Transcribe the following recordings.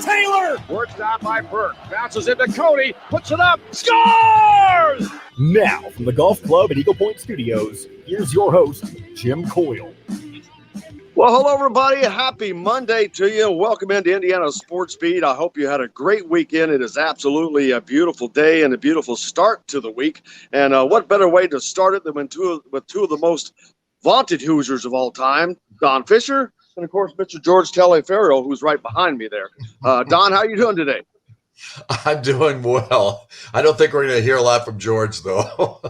Taylor. Works down by Burke. Bounces into Cody. Puts it up. Scores! Now, from the Golf Club at Eagle Point Studios, here's your host, Jim Coyle. Well, hello, everybody. Happy Monday to you. Welcome into Indiana Sports Beat. I hope you had a great weekend. It is absolutely a beautiful day and a beautiful start to the week. And what better way to start it than with two of the most vaunted Hoosiers of all time, Don Fischer, and, of course, Mr. George Taliaferro, who's right behind me there. Don, how you doing today? I'm doing well. I don't think we're going to hear a lot from George, though.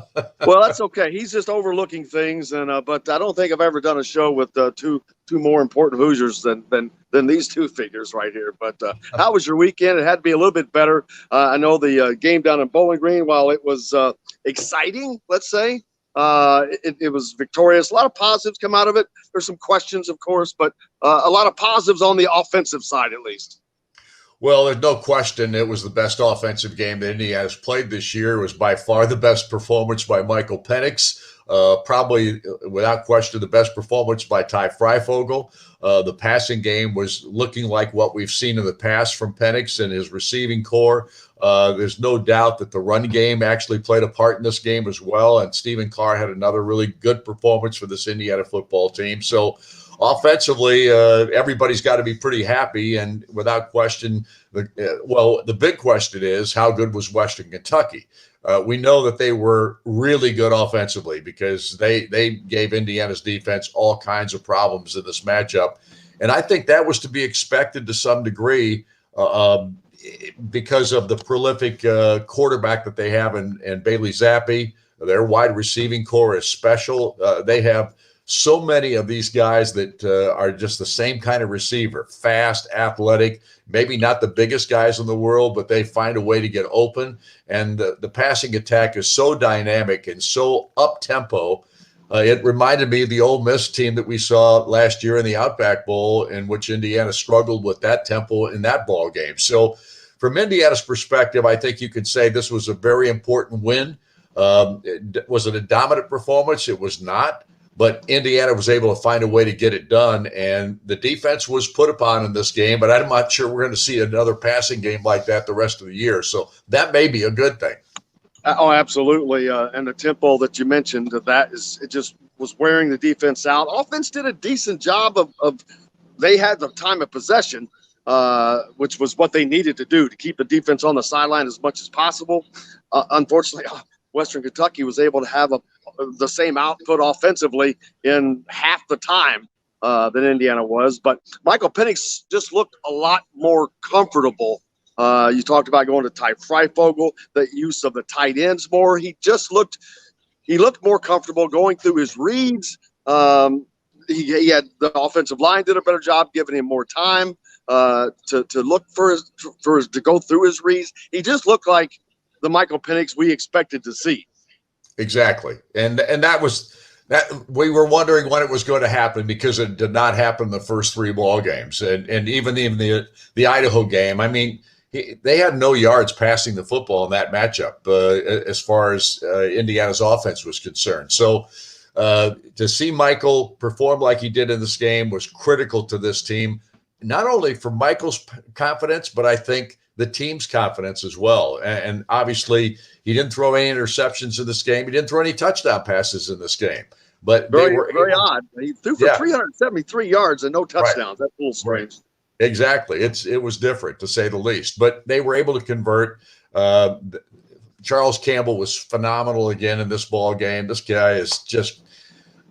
Well, that's okay. He's just overlooking things, and but I don't think I've ever done a show with two more important Hoosiers than these two figures right here. But how was your weekend? It had to be a little bit better. I know the game down in Bowling Green, while it was exciting, let's say, it was victorious. A lot of positives come out of it. There's some questions, of course, but a lot of positives on the offensive side, at least. Well, there's no question it was the best offensive game that Indiana has played this year. It was by far the best performance by Michael Penix. Probably, without question, the best performance by Ty Freifogel. The passing game was looking like what we've seen in the past from Penix and his receiving core. There's no doubt that the run game actually played a part in this game as well, and Stephen Carr had another really good performance for this Indiana football team. So offensively, everybody's got to be pretty happy, and without question, the big question is, how good was Western Kentucky? We know that they were really good offensively because they gave Indiana's defense all kinds of problems in this matchup, and I think that was to be expected to some degree because of the prolific quarterback that they have in Bailey Zappi. Their wide receiving core is special. They have so many of these guys that are just the same kind of receiver, fast, athletic, maybe not the biggest guys in the world, but they find a way to get open. And the passing attack is so dynamic and so up-tempo. It reminded me of the Ole Miss team that we saw last year in the Outback Bowl, in which Indiana struggled with that tempo in that ball game. So from Indiana's perspective, I think you could say this was a very important win. Was it a dominant performance? It was not. But Indiana was able to find a way to get it done, and the defense was put upon in this game, but I'm not sure we're going to see another passing game like that the rest of the year. So that may be a good thing. Oh, absolutely. And the tempo that you mentioned, it just was wearing the defense out. Offense did a decent job of they had the time of possession, which was what they needed to do to keep the defense on the sideline as much as possible. Unfortunately, Western Kentucky was able to have the same output offensively in half the time than Indiana was. But Michael Penix just looked a lot more comfortable. You talked about going to Ty Freifogel, the use of the tight ends more. He looked more comfortable going through his reads. He had the offensive line did a better job giving him more time to look to go through his reads. He just looked like the Michael Penix we expected to see. Exactly. And that we were wondering when it was going to happen because it did not happen the first three ball games. And even in the Idaho game, I mean, they had no yards passing the football in that matchup as far as Indiana's offense was concerned. So to see Michael perform like he did in this game was critical to this team, not only for Michael's confidence, but I think the team's confidence as well. And obviously he didn't throw any interceptions in this game. He didn't throw any touchdown passes in this game. But very odd. He threw for 373 yards and no touchdowns. Right. That's a little strange. Exactly. It was different, to say the least. But they were able to convert. Charles Campbell was phenomenal again in this ball game. This guy is just,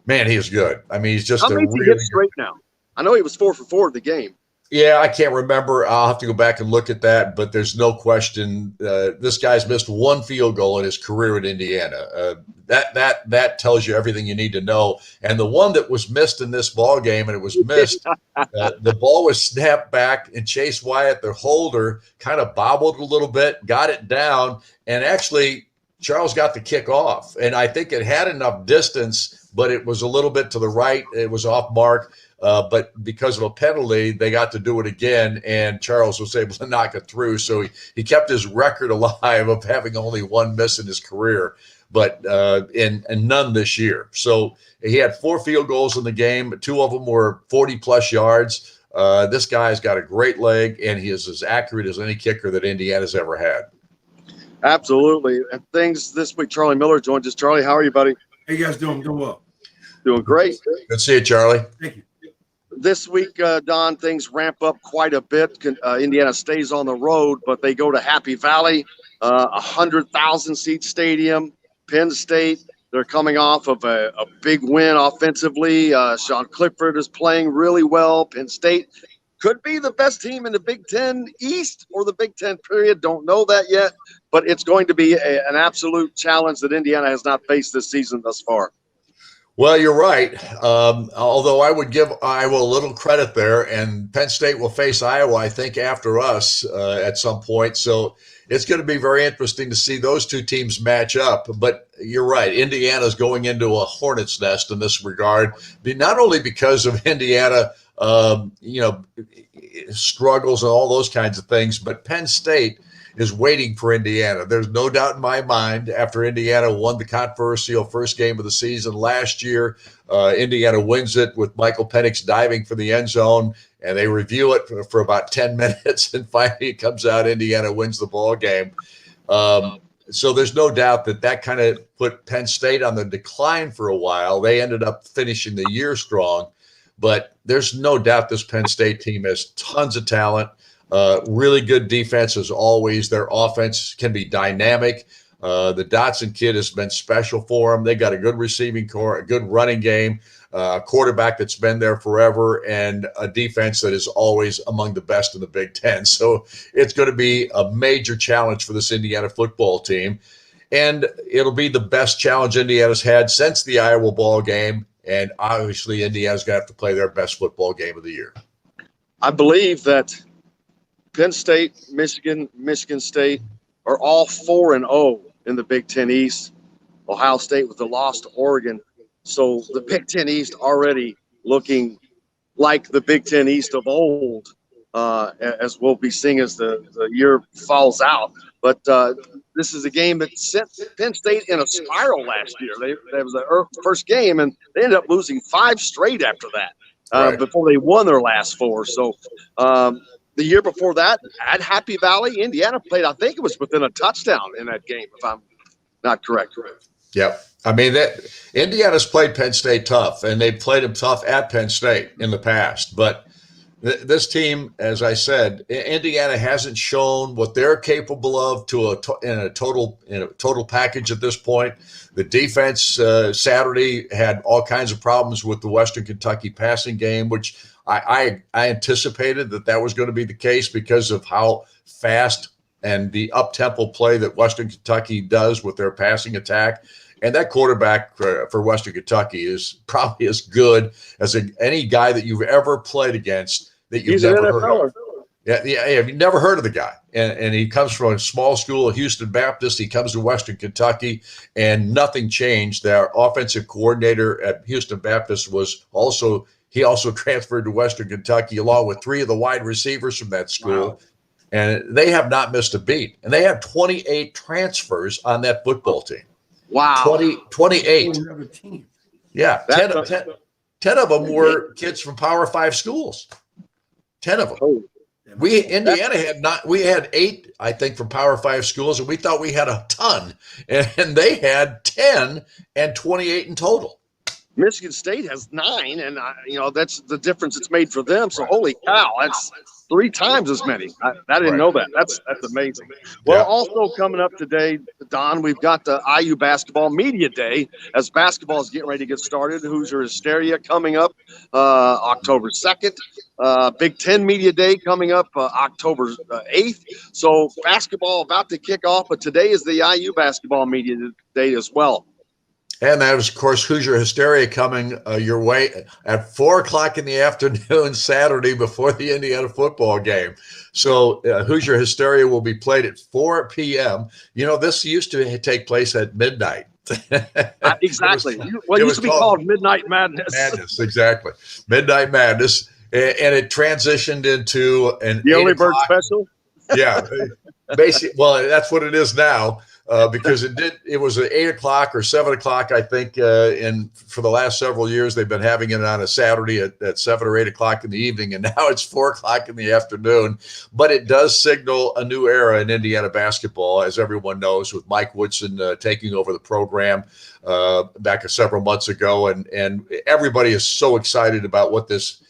man, he is good. I mean, he's just how many did he hit straight now? I know he was 4 for 4 in the game. Yeah, I can't remember. I'll have to go back and look at that, but there's no question this guy's missed one field goal in his career at Indiana. That tells you everything you need to know. And the one that was missed in this ball game, and it was missed, the ball was snapped back, and Chase Wyatt, the holder, kind of bobbled a little bit, got it down, and actually Charles got the kick off. And I think it had enough distance, but it was a little bit to the right. It was off mark. But because of a penalty, they got to do it again, and Charles was able to knock it through. So he kept his record alive of having only one miss in his career, but and none this year. So he had 4 field goals in the game. 2 of them were 40-plus yards. This guy's got a great leg, and he is as accurate as any kicker that Indiana's ever had. Absolutely. And things this week, Charlie Miller joins us. Charlie, how are you, buddy? How you guys doing? Doing well. Doing great. Good to see you, Charlie. Thank you. This week, Don, things ramp up quite a bit. Indiana stays on the road, but they go to Happy Valley, 100,000-seat stadium. Penn State, they're coming off of a big win offensively. Sean Clifford is playing really well. Penn State could be the best team in the Big Ten East or the Big Ten period. Don't know that yet, but it's going to be an absolute challenge that Indiana has not faced this season thus far. Well, you're right. Although I would give Iowa a little credit there, and Penn State will face Iowa, I think, after us at some point. So it's going to be very interesting to see those two teams match up. But you're right. Indiana's going into a hornet's nest in this regard, not only because of Indiana, struggles and all those kinds of things, but Penn State is waiting for Indiana. There's no doubt in my mind, after Indiana won the controversial first game of the season last year, Indiana wins it with Michael Penix diving for the end zone, and they review it for about 10 minutes, and finally it comes out Indiana wins the ball game. So there's no doubt that kind of put Penn State on the decline for a while. They ended up finishing the year strong, but there's no doubt this Penn State team has tons of talent. Really good defense as always. Their offense can be dynamic. The Dotson kid has been special for them. They got a good receiving core, a good running game, a quarterback that's been there forever, and a defense that is always among the best in the Big Ten. So it's going to be a major challenge for this Indiana football team. And it'll be the best challenge Indiana's had since the Iowa ball game. And obviously Indiana's going to have to play their best football game of the year. I believe that Penn State, Michigan State are all 4-0 in the Big Ten East. Ohio State with the loss to Oregon. So the Big Ten East already looking like the Big Ten East of old, as we'll be seeing as the year falls out. But this is a game that sent Penn State in a spiral last year. That was the first game, and they ended up losing 5 straight after that before they won their last 4. So the year before that, at Happy Valley, Indiana played, I think it was within a touchdown in that game, if I'm not correct. Yep. I mean, Indiana's played Penn State tough, and they've played them tough at Penn State in the past. But this team, as I said, Indiana hasn't shown what they're capable of in a total package at this point. The defense Saturday had all kinds of problems with the Western Kentucky passing game, which I anticipated that was going to be the case because of how fast and the up-tempo play that Western Kentucky does with their passing attack. And that quarterback for Western Kentucky is probably as good as any guy that you've ever played against that you've never heard of. Yeah, you've never heard of the guy. And he comes from a small school, Houston Baptist. He comes to Western Kentucky, and nothing changed. Their offensive coordinator at Houston Baptist also transferred to Western Kentucky along with 3 of the wide receivers from that school. Wow. And they have not missed a beat. And they have 28 transfers on that football team. Wow. 28. Yeah. 10 of them were kids from Power 5 schools. 10 of them. We had 8, I think, from Power 5 schools, and we thought we had a ton. And they had 10 and 28 in total. Michigan State has 9, and that's the difference it's made for them. So holy cow, that's 3 times as many. I didn't know that. That's amazing. Well, also coming up today, Don, we've got the IU Basketball Media Day as basketball is getting ready to get started. Hoosier Hysteria coming up October 2nd. Big Ten Media Day coming up October 8th. So basketball about to kick off, but today is the IU Basketball Media Day as well. And that is, of course, Hoosier Hysteria coming your way at 4 o'clock in the afternoon Saturday before the Indiana football game. So Hoosier Hysteria will be played at 4 p.m. This used to take place at midnight. Exactly. It used to be called Midnight Madness. Madness, exactly. Midnight Madness. And it transitioned into an the early bird special. Yeah. Basically, well, that's what it is now. because it was at 8 o'clock or 7 o'clock, I think. And for the last several years, they've been having it on a Saturday at 7 or 8 o'clock in the evening. And now it's 4 o'clock in the afternoon. But it does signal a new era in Indiana basketball, as everyone knows, with Mike Woodson taking over the program back several months ago. And everybody is so excited about what this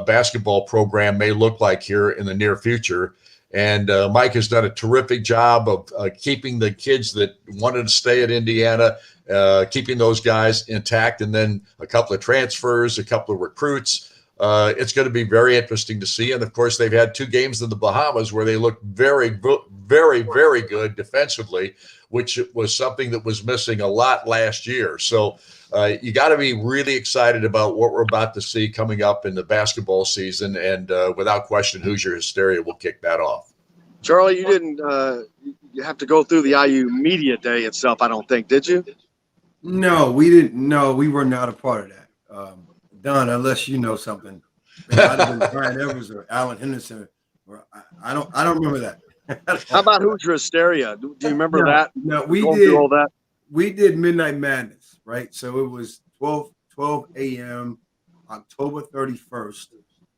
basketball program may look like here in the near future. And Mike has done a terrific job of keeping the kids that wanted to stay at Indiana, keeping those guys intact, and then a couple of transfers, a couple of recruits. It's going to be very interesting to see. And, of course, they've had 2 games in the Bahamas where they looked very, very, very good defensively, which was something that was missing a lot last year. So you got to be really excited about what we're about to see coming up in the basketball season. And without question, Hoosier Hysteria will kick that off. Charlie, you didn't you have to go through the IU Media Day itself, I don't think, did you? No, we didn't. No, we were not a part of that. Don, unless you know something. It might have been Brian Evers or Alan Henderson. Or I don't remember that. How about Hoosier Hysteria? Do you remember that? No, we Going did through all that. We did Midnight Madness, right? So it was 12 a.m. October 31st.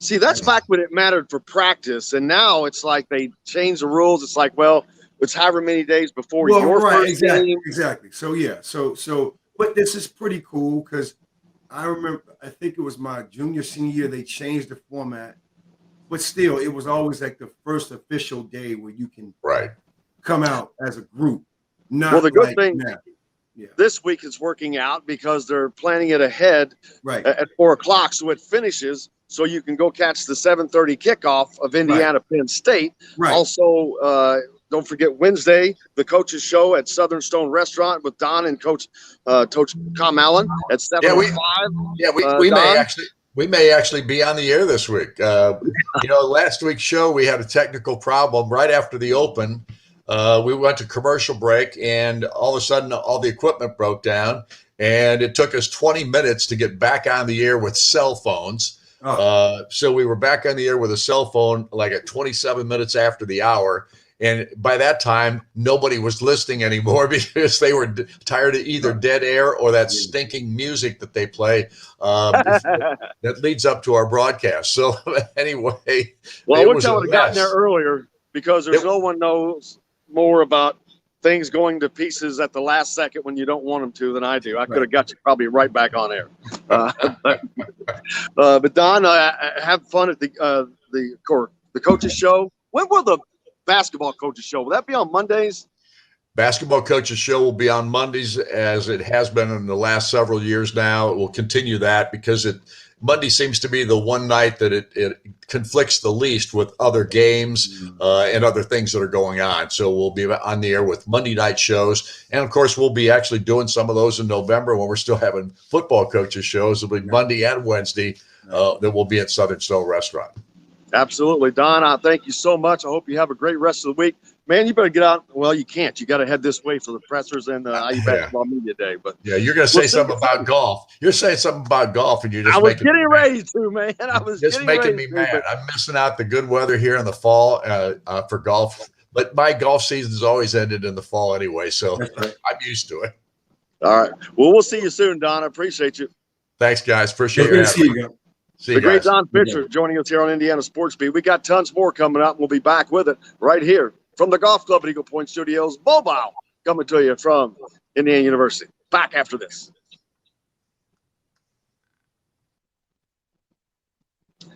See, that's back when it mattered for practice, and now it's like they changed the rules. It's like, well, it's however many days before your first game. Exactly. So yeah, so but this is pretty cool because I remember, I think it was my junior, senior year, they changed the format, but still, it was always like the first official day where you can come out as a group. Not well, the good like thing this week is working out because they're planning it ahead at 4 o'clock, so it finishes. So you can go catch the 7:30 kickoff of Indiana Penn State. Right. Also, don't forget Wednesday, the coaches show at Southern Stone Restaurant with Don and Coach Com Allen at 7:05. We may actually be on the air this week. Last week's show we had a technical problem right after the open. We went to commercial break, and all of a sudden, all the equipment broke down, and it took us 20 minutes to get back on the air with cell phones. So we were back on the air with a cell phone like at 27 minutes after the hour. And by that time, nobody was listening anymore because they were tired of either dead air or that stinking music that they play that leads up to our broadcast. So anyway. Well, I wish I would have gotten there earlier because no one knows more about things going to pieces at the last second when you don't want them to than I do. I could have got you probably right back on air. But Don, have fun at the coaches show. When will the basketball coaches show? Will that be on Mondays? Basketball coaches show will be on Mondays, as it has been in the last several years now. It will continue that because Monday seems to be the one night that it conflicts the least with other games and other things that are going on. So we'll be on the air with Monday night shows. And, of course, we'll be actually doing some of those in November when we're still having football coaches shows. It'll be Monday and Wednesday that will be at Southern Stone Restaurant. Absolutely. Don, I thank you so much. I hope you have a great rest of the week. Man, you better get out. Well, you can't. You got to head this way for the pressers and IU Basketball Media Day. But you're going to say something about golf. You're saying something about golf, and you're just getting ready to, man. I was just making me mad. I'm missing out the good weather here in the fall for golf. But my golf season's always ended in the fall anyway, so I'm used to it. All right. Well, we'll see you soon, Don. I appreciate you. Thanks, guys. Appreciate you. See you guys. The great Don Fischer joining us here on Indiana Sports Beat. We got tons more coming up. We'll be back with it right here from the Golf Club at Eagle Point Studios. Mobile coming to you from Indiana University. Back after this.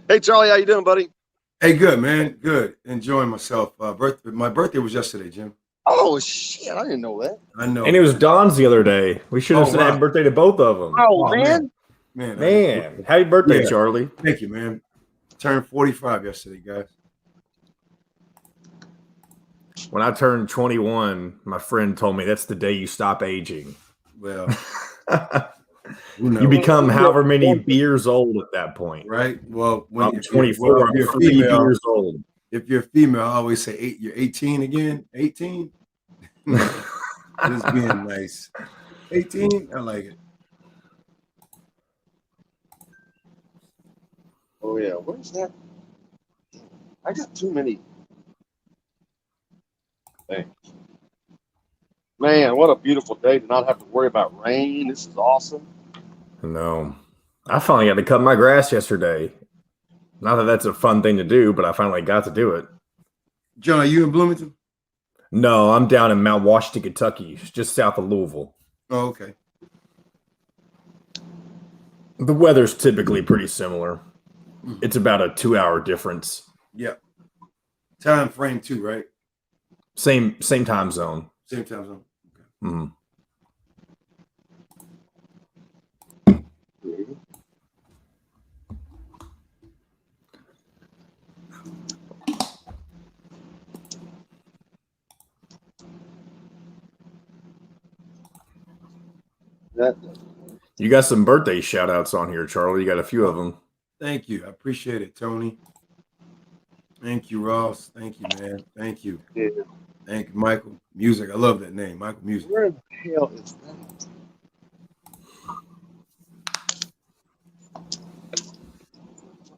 Hey, Charlie, how you doing, buddy? Hey, good, man. Good. Enjoying myself. My birthday was yesterday, Jim. Oh, shit. I didn't know that. I know. And it was Don's the other day. We should have said happy birthday to both of them. Oh, man. Man, happy birthday, Charlie. Thank you, man. Turned 45 yesterday, guys. When I turned 21, my friend told me that's the day you stop aging. Well, you become however many years old at that point. Right? Well, when I'm 24, I'm 3 years old. If you're female, I always say you're 18 again. 18? Just being nice. 18? I like it. Oh, yeah. What is that? I got too many things. Man, what a beautiful day to not have to worry about rain. This is awesome. No. I finally got to cut my grass yesterday. Not that that's a fun thing to do, but I finally got to do it. John, are you in Bloomington? No, I'm down in Mount Washington, Kentucky, just south of Louisville. Oh, okay. The weather's typically pretty similar. It's about a 2-hour difference. Yep. Time frame too, right? Same time zone. Same time zone. Okay. Mhm. You got some birthday shout outs on here, Charlie. You got a few of them. Thank you. I appreciate it, Tony. Thank you, Ross. Thank you, man. Thank you. Yeah. Thank you, Michael. Music. I love that name, Michael Music. Where the hell is that?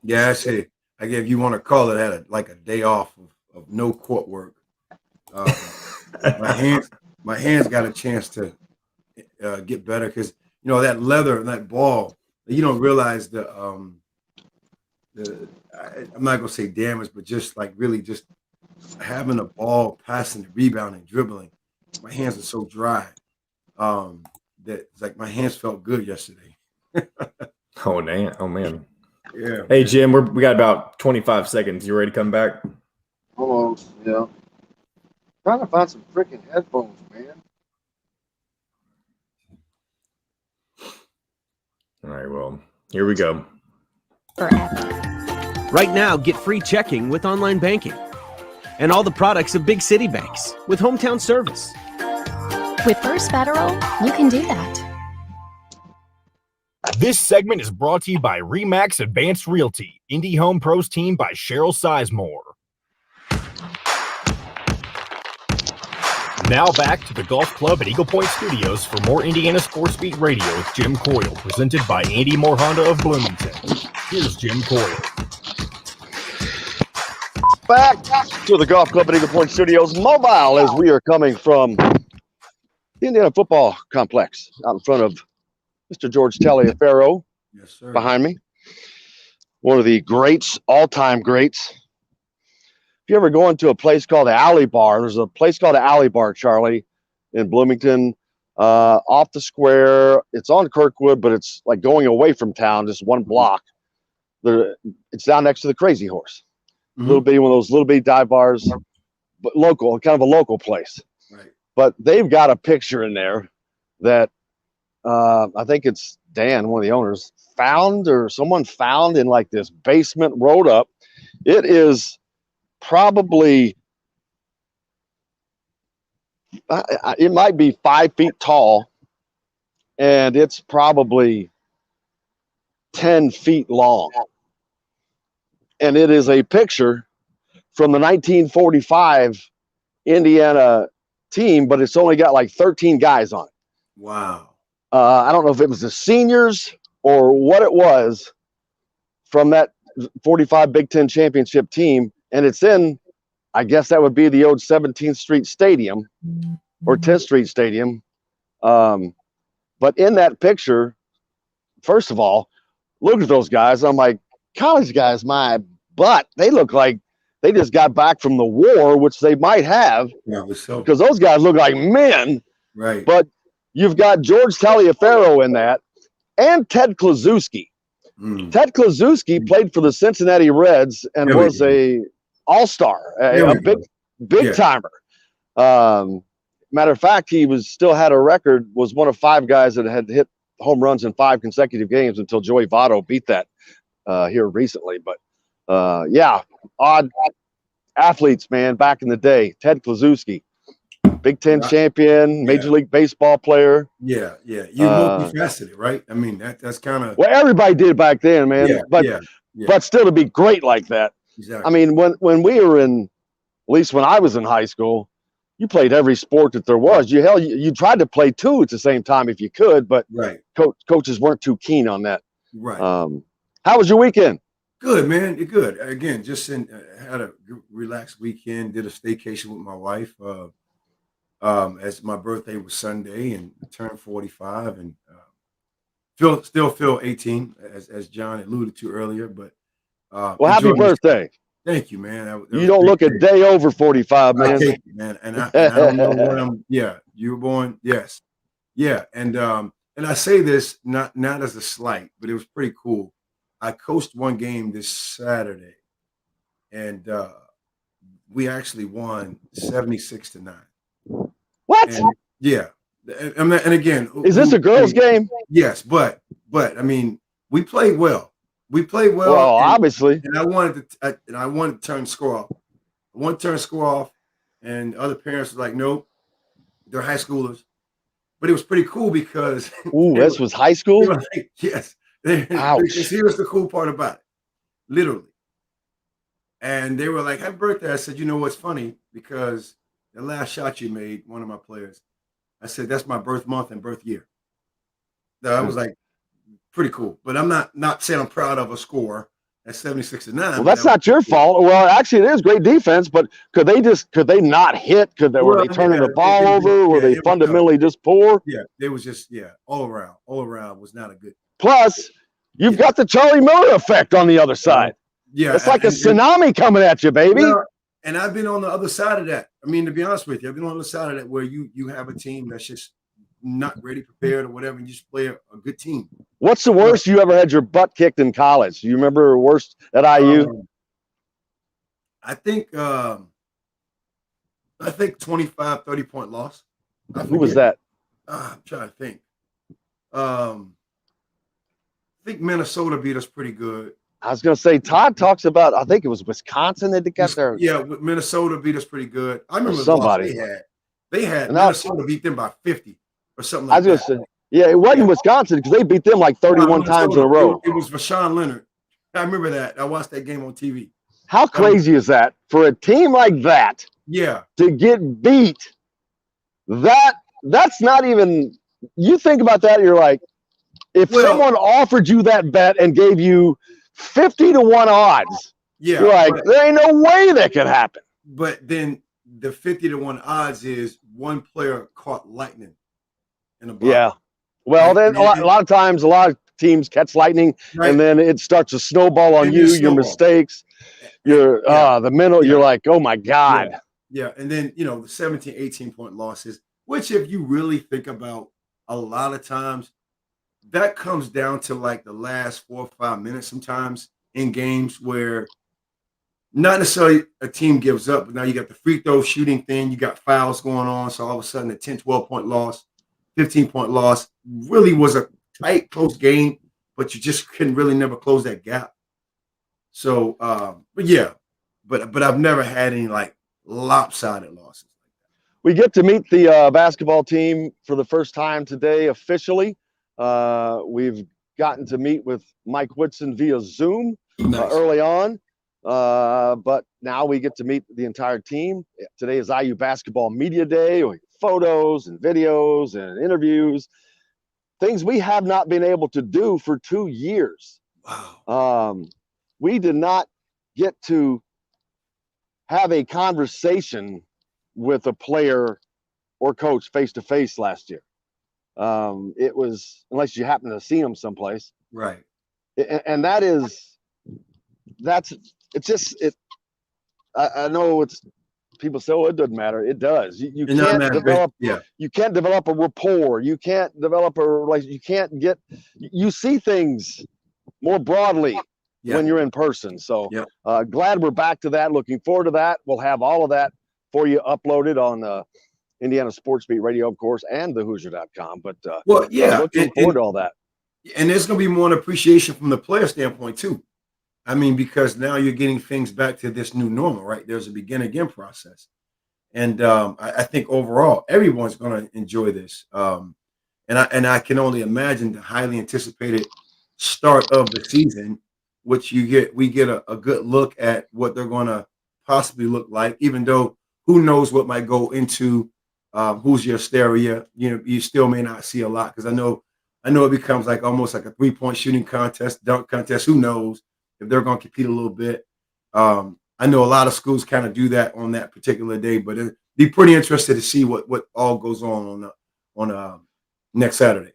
Yeah, I say. I guess if you want to call it, had like a day off of no court work. My hands got a chance to get better because that leather and that ball. You don't realize I'm not gonna say damage, but just like really just having a ball, passing, rebounding, dribbling. My hands are so dry that it's like my hands felt good yesterday. Oh, damn. Oh, man. Yeah. Hey, Jim, we got about 25 seconds. You ready to come back? Almost, yeah. Trying to find some freaking headphones, man. All right, well, here we go. Right now, get free checking with online banking and all the products of big city banks with hometown service. With First Federal, you can do that. This segment is brought to you by Remax Advanced Realty, Indie Home Pros team by Cheryl Sizemore. Now back to the Golf Club at Eagle Point Studios for more Indiana Sports Beat Radio with Jim Coyle, presented by Andy Moore Honda of Bloomington. Here's Jim Coyle. Back to the Golf Club at Eagle Point Studios mobile as we are coming from the Indiana Football Complex out in front of Mr. George Taliaferro. Yes, sir. Behind me. One of the greats, all-time greats. If you ever go into a place called the Alley Bar, there's a place called the Alley Bar, Charlie, in Bloomington, off the square. It's on Kirkwood, but it's like going away from town, just one block. It's down next to the Crazy Horse. Little bitty one of those little bitty dive bars, but local, kind of a local place. Right. But they've got a picture in there that I think it's Dan, one of the owners, someone found in like this basement rolled up. It is probably, it might be 5 feet tall, and it's probably 10 feet long. And it is a picture from the 1945 Indiana team, but it's only got like 13 guys on it. Wow. I don't know if it was the seniors or what it was from that 45 Big Ten championship team. And it's in, I guess that would be the old 17th Street Stadium or 10th Street Stadium. But in that picture, first of all, look at those guys. I'm like, college guys, my butt. They look like they just got back from the war, which they might have, because those guys look like men. Right. But you've got George Taliaferro in that, and Ted Klaszewski. Ted Klaszewski played for the Cincinnati Reds and was a all-star, a big timer. Matter of fact, he still had a record, was one of 5 guys that had hit home runs in 5 consecutive games until Joey Votto beat that here recently. But yeah, odd athletes, man, back in the day. Ted Klaszewski, Big Ten champion, Major League Baseball player. Yeah. You're multifaceted, right? I mean, that's kind of. Well, everybody did back then, man. But still to be great like that. Exactly. I mean, when we were at least when I was in high school, you played every sport that there was. You tried to play 2 at the same time if you could, but coaches weren't too keen on that. Right. How was your weekend? Good, man. You're good. Again, just had a relaxed weekend. Did a staycation with my wife. as my birthday was Sunday and I turned 45 and still feel 18 as John alluded to earlier. But well, happy birthday. Thank you, man. You don't look a day over 45, man. I take it, man. And I don't know when I'm. Yeah, you were born. Yes, yeah. And I say this not as a slight, but it was pretty cool. I coached one game this Saturday, and we actually won 76-9. What? And, yeah, and again, is this a girls' game? Yes, but I mean, we played well. We played well. Well, obviously. And I wanted to turn the score off. I wanted to turn the score off, and other parents were like, "Nope, they're high schoolers." But it was pretty cool because this was high school. Like, yes. Ouch. Here's the cool part about it, literally. And they were like, "Happy birthday!" I said, "You know what's funny? Because the last shot you made, one of my players, I said that's my birth month and birth year." I was like, pretty cool. But I'm not saying I'm proud of a score at 76-9. Well, that's not your fault. Well, actually, it is great defense. But could they not hit? Were they turning the ball over? Were they fundamentally just poor? Yeah, it was just all around. All around was not a good. Plus, you've got the Charlie Miller effect on the other side. Yeah, it's like a tsunami coming at you, baby. And I've been on the other side of that. I mean, to be honest with you, I've been on the side of that where you have a team that's just not ready, prepared, or whatever, and you just play a good team. What's the worst you ever had your butt kicked in college? You remember the worst at IU? I think 25, 30-point loss. Who was that? I'm trying to think. I think Minnesota beat us pretty good. I was going to say, Todd talks about, I think it was Wisconsin that got there. Yeah, Minnesota beat us pretty good. I remember somebody. They had Minnesota beat them by 50 or something like I was going to say, yeah, it wasn't Wisconsin because they beat them like 31 times in a row. It was Vashawn Leonard. I remember that. I watched that game on TV. How crazy is that for a team like that? Yeah, to get beat. That's not even. You think about that, you're like, if someone offered you that bet and gave you 50-1 odds, you're like, there ain't no way that could happen. But then the 50-1 odds is one player caught lightning in a block. Yeah. Well, then a lot of times, a lot of teams catch lightning, and then it starts to snowball on you, your mistakes, your the mental. You're like, oh my God. Yeah, and then the 17, 18-point losses, which if you really think about, a lot of times that comes down to like the last 4 or 5 minutes sometimes in games where not necessarily a team gives up, but now you got the free throw shooting thing, you got fouls going on, so all of a sudden a 10, 12-point loss, 15-point loss really was a tight, close game, but you just couldn't really never close that gap. So, but I've never had any like lopsided losses. We get to meet the basketball team for the first time today officially. We've gotten to meet with Mike Woodson via Zoom early on, but now we get to meet the entire team. Today is IU Basketball Media Day. We get photos and videos and interviews, things we have not been able to do for 2 years. Wow. We did not get to have a conversation with a player or coach face-to-face last year. It was, unless you happen to see them someplace. Right. And I know people say, oh, it doesn't matter. It does. You can't develop a rapport. You can't develop a relationship. You see things more broadly when you're in person. So glad we're back to that. Looking forward to that. We'll have all of that for you uploaded on Indiana Sports Beat Radio, of course, and the Hoosier.com. But looking forward to all that. And there's going to be more appreciation from the player standpoint too. I mean, because now you're getting things back to this new normal, right? There's a begin again process. And I think overall, everyone's going to enjoy this. And I can only imagine the highly anticipated start of the season, which we get a good look at what they're going to possibly look like, even though who knows what might go into Hoosier Hysteria. You still may not see a lot because I know it becomes like almost like a 3-point shooting contest, dunk contest. Who knows if they're going to compete a little bit. I know a lot of schools kind of do that on that particular day, but it'd be pretty interested to see what all goes on next Saturday.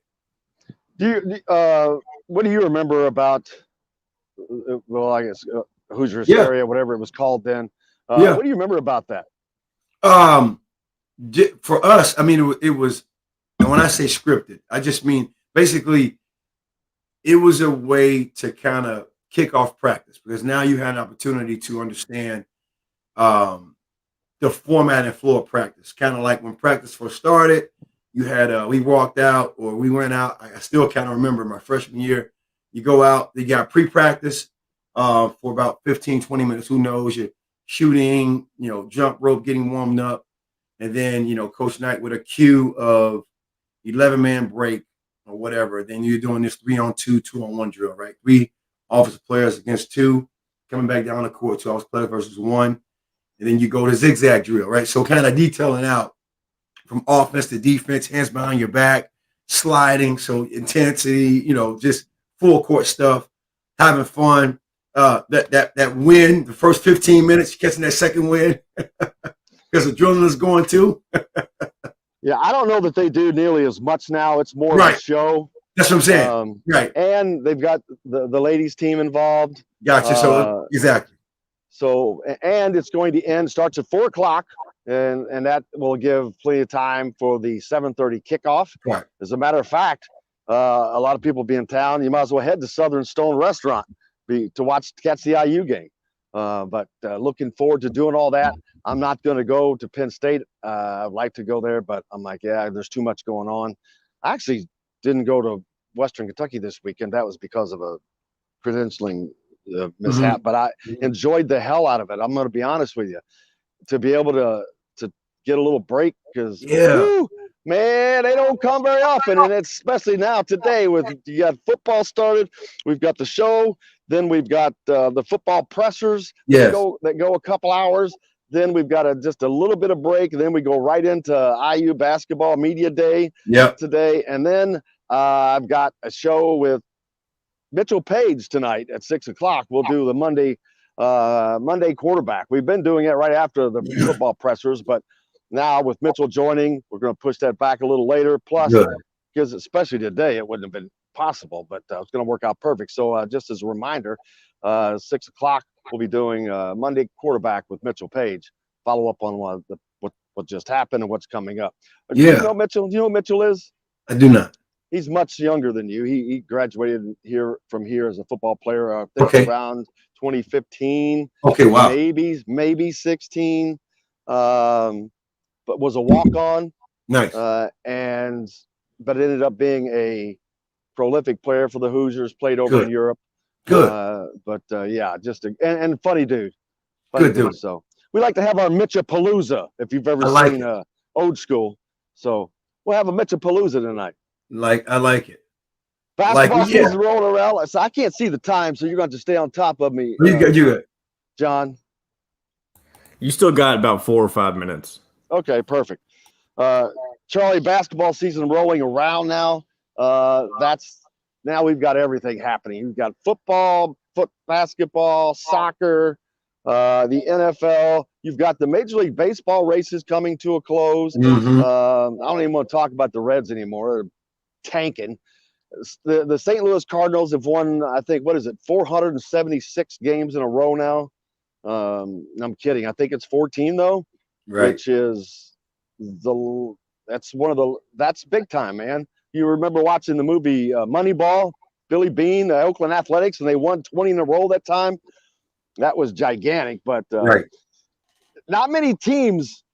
What do you remember about? Well, I guess Hoosier Hysteria, whatever it was called then. What do you remember about that? For us, I mean, it was. And when I say scripted, I just mean basically it was a way to kind of kick off practice, because now you had an opportunity to understand the format and flow of practice. Kind of like when practice first started, you had we walked out or we went out. I still kind of remember my freshman year. You go out, you got pre-practice for about 15, 20 minutes. Who knows? You're shooting, jump rope, getting warmed up. And then, Coach Knight with a cue of 11-man break or whatever. Then you're doing this 3-on-2, 2-on-1 drill, right? 3 offensive players against 2, coming back down the court, 2 offensive players versus 1. And then you go to zigzag drill, right? So kind of detailing out from offense to defense, hands behind your back, sliding, so intensity, just full court stuff, having fun. That win, the first 15 minutes, catching that second win because the drilling is going too. Yeah, I don't know that they do nearly as much now. It's more of a show. That's what I'm saying. Right. And they've got the ladies team involved. Gotcha. So exactly. So, and it's going to starts at 4:00, and that will give plenty of time for the 7:30 kickoff. Right. As a matter of fact, a lot of people will be in town. You might as well head to Southern Stone Restaurant to catch the IU game. But looking forward to doing all that. I'm not going to go to Penn State. I'd like to go there, but I'm like, there's too much going on. I actually didn't go to Western Kentucky this weekend. That was because of a credentialing mishap, but I enjoyed the hell out of it. I'm going to be honest with you, to be able to get a little break, because man, they don't come very often, and it's especially now today with you got football started, we've got the show, then we've got the football pressers that go a couple hours, then we've got just a little bit of break, and then we go right into IU basketball media day today, and then I've got a show with Mitchell Page tonight at 6:00. We'll do the Monday quarterback. We've been doing it right after the football pressers, but now with Mitchell joining, we're going to push that back a little later. Plus, because especially today, it wouldn't have been possible, but it's going to work out perfect. So just as a reminder, 6:00, we'll be doing Monday quarterback with Mitchell Page. Follow up on what just happened and what's coming up. Do you know Mitchell? Do you know who Mitchell is? I do not. He's much younger than you. He graduated from here as a football player. I think around 2015. Okay, wow. Maybe 16. But was a walk-on. Nice. But ended up being a prolific player for the Hoosiers. Played over in Europe. Good. Just and funny dude. Good dude. So we like to have our Mitchapalooza, if you've ever seen Old School. So we'll have a Mitchapalooza tonight. I like it. Basketball season rolling around. So I can't see the time, so you're going to have to stay on top of me. You good. John. You still got about 4 or 5 minutes. Okay, perfect. Charlie, basketball season rolling around now. Now we've got everything happening. We've got football, basketball, soccer, the NFL. You've got the Major League Baseball races coming to a close. I don't even want to talk about the Reds anymore. They're tanking. The St. Louis Cardinals have won, I think, 476 games in a row now. I'm kidding. I think it's 14 though, which is that's big time, man. You remember watching the movie Moneyball, Billy Beane, the Oakland Athletics, and they won 20 in a row that time. That was gigantic, but not many teams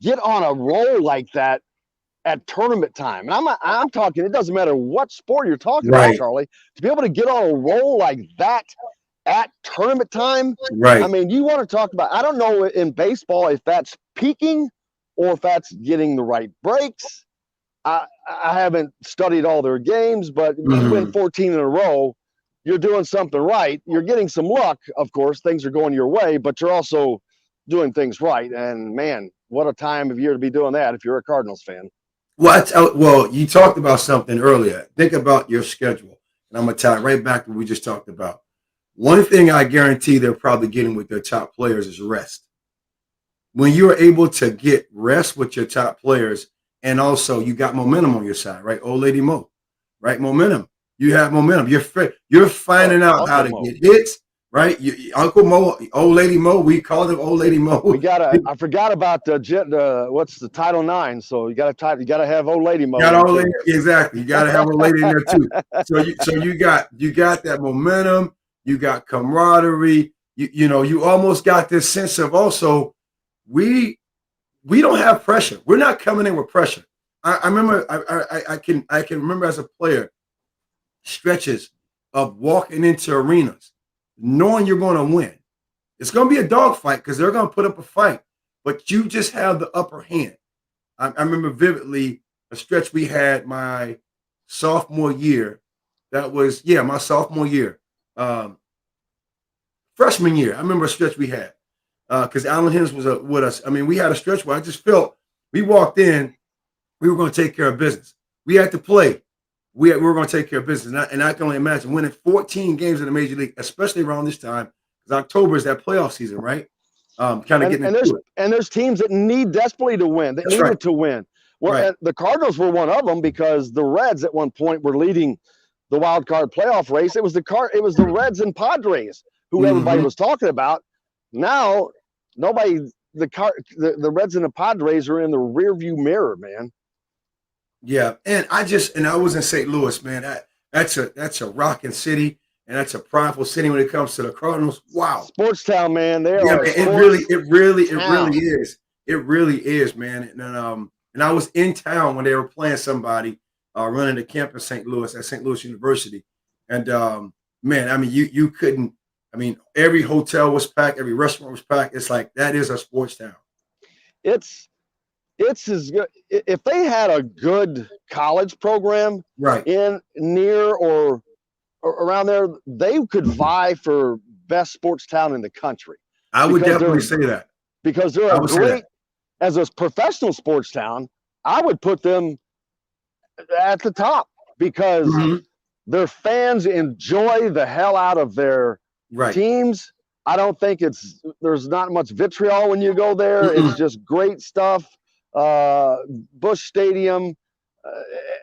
get on a roll like that at tournament time. And I'm talking, it doesn't matter what sport you're talking about, Charlie, to be able to get on a roll like that at tournament time. I mean, you want to talk about, I don't know in baseball if that's peaking or if that's getting the right breaks. I haven't studied all their games, but when you win 14 in a row, you're doing something right. You're getting some luck, of course. Things are going your way, but you're also doing things right. And, man, what a time of year to be doing that if you're a Cardinals fan. Well, you talked about something earlier. Think about your schedule. And I'm going to tie it right back to what we just talked about. One thing I guarantee they're probably getting with their top players is rest. When you're able to get rest with your top players, and also you got momentum on your side, right? Old Lady Mo, right? Momentum. You have momentum. You're finding out how to get hits, right? Uncle Mo, Old Lady Mo. We called him Old Lady Mo. I forgot about what's the Title IX. So you got to have Old Lady Mo. Exactly. You got to have a lady in there too. So you got that momentum. You got camaraderie. You almost got this sense of also we don't have pressure. We're not coming in with pressure. I remember I can remember as a player stretches of walking into arenas knowing you're going to win. It's going to be a dogfight because they're going to put up a fight, but you just have the upper hand. I remember vividly a stretch we had my sophomore year. That was my sophomore year. Freshman year, I remember a stretch we had because Alan Hens was with us. I mean, we had a stretch where I just felt we walked in, we were going to take care of business. We had to play. We were going to take care of business. And I can only imagine winning 14 games in the Major League, especially around this time, because October is that playoff season, right? There's teams that need desperately to win. They needed to win. Well, the Cardinals were one of them because the Reds at one point were leading the wild card playoff race. It was the Reds and Padres who everybody was talking about. Now nobody. The Reds and the Padres are in the rearview mirror, man. Yeah, and I was in St. Louis, man. That's a rocking city, and that's a prideful city when it comes to the Cardinals. Wow, sports town, man. It really is. It really is, man. And I was in town when they were playing somebody running the camp in St. Louis at St. Louis University, and man, I mean, you couldn't. I mean, every hotel was packed, every restaurant was packed. It's like that is a sports town. It's as good if they had a good college program in near or around there, they could vie for best sports town in the country. I would definitely say that because they're great as a professional sports town. I would put them at the top because their fans enjoy the hell out of their teams. I don't think there's not much vitriol when you go there. It's just great stuff. Busch Stadium,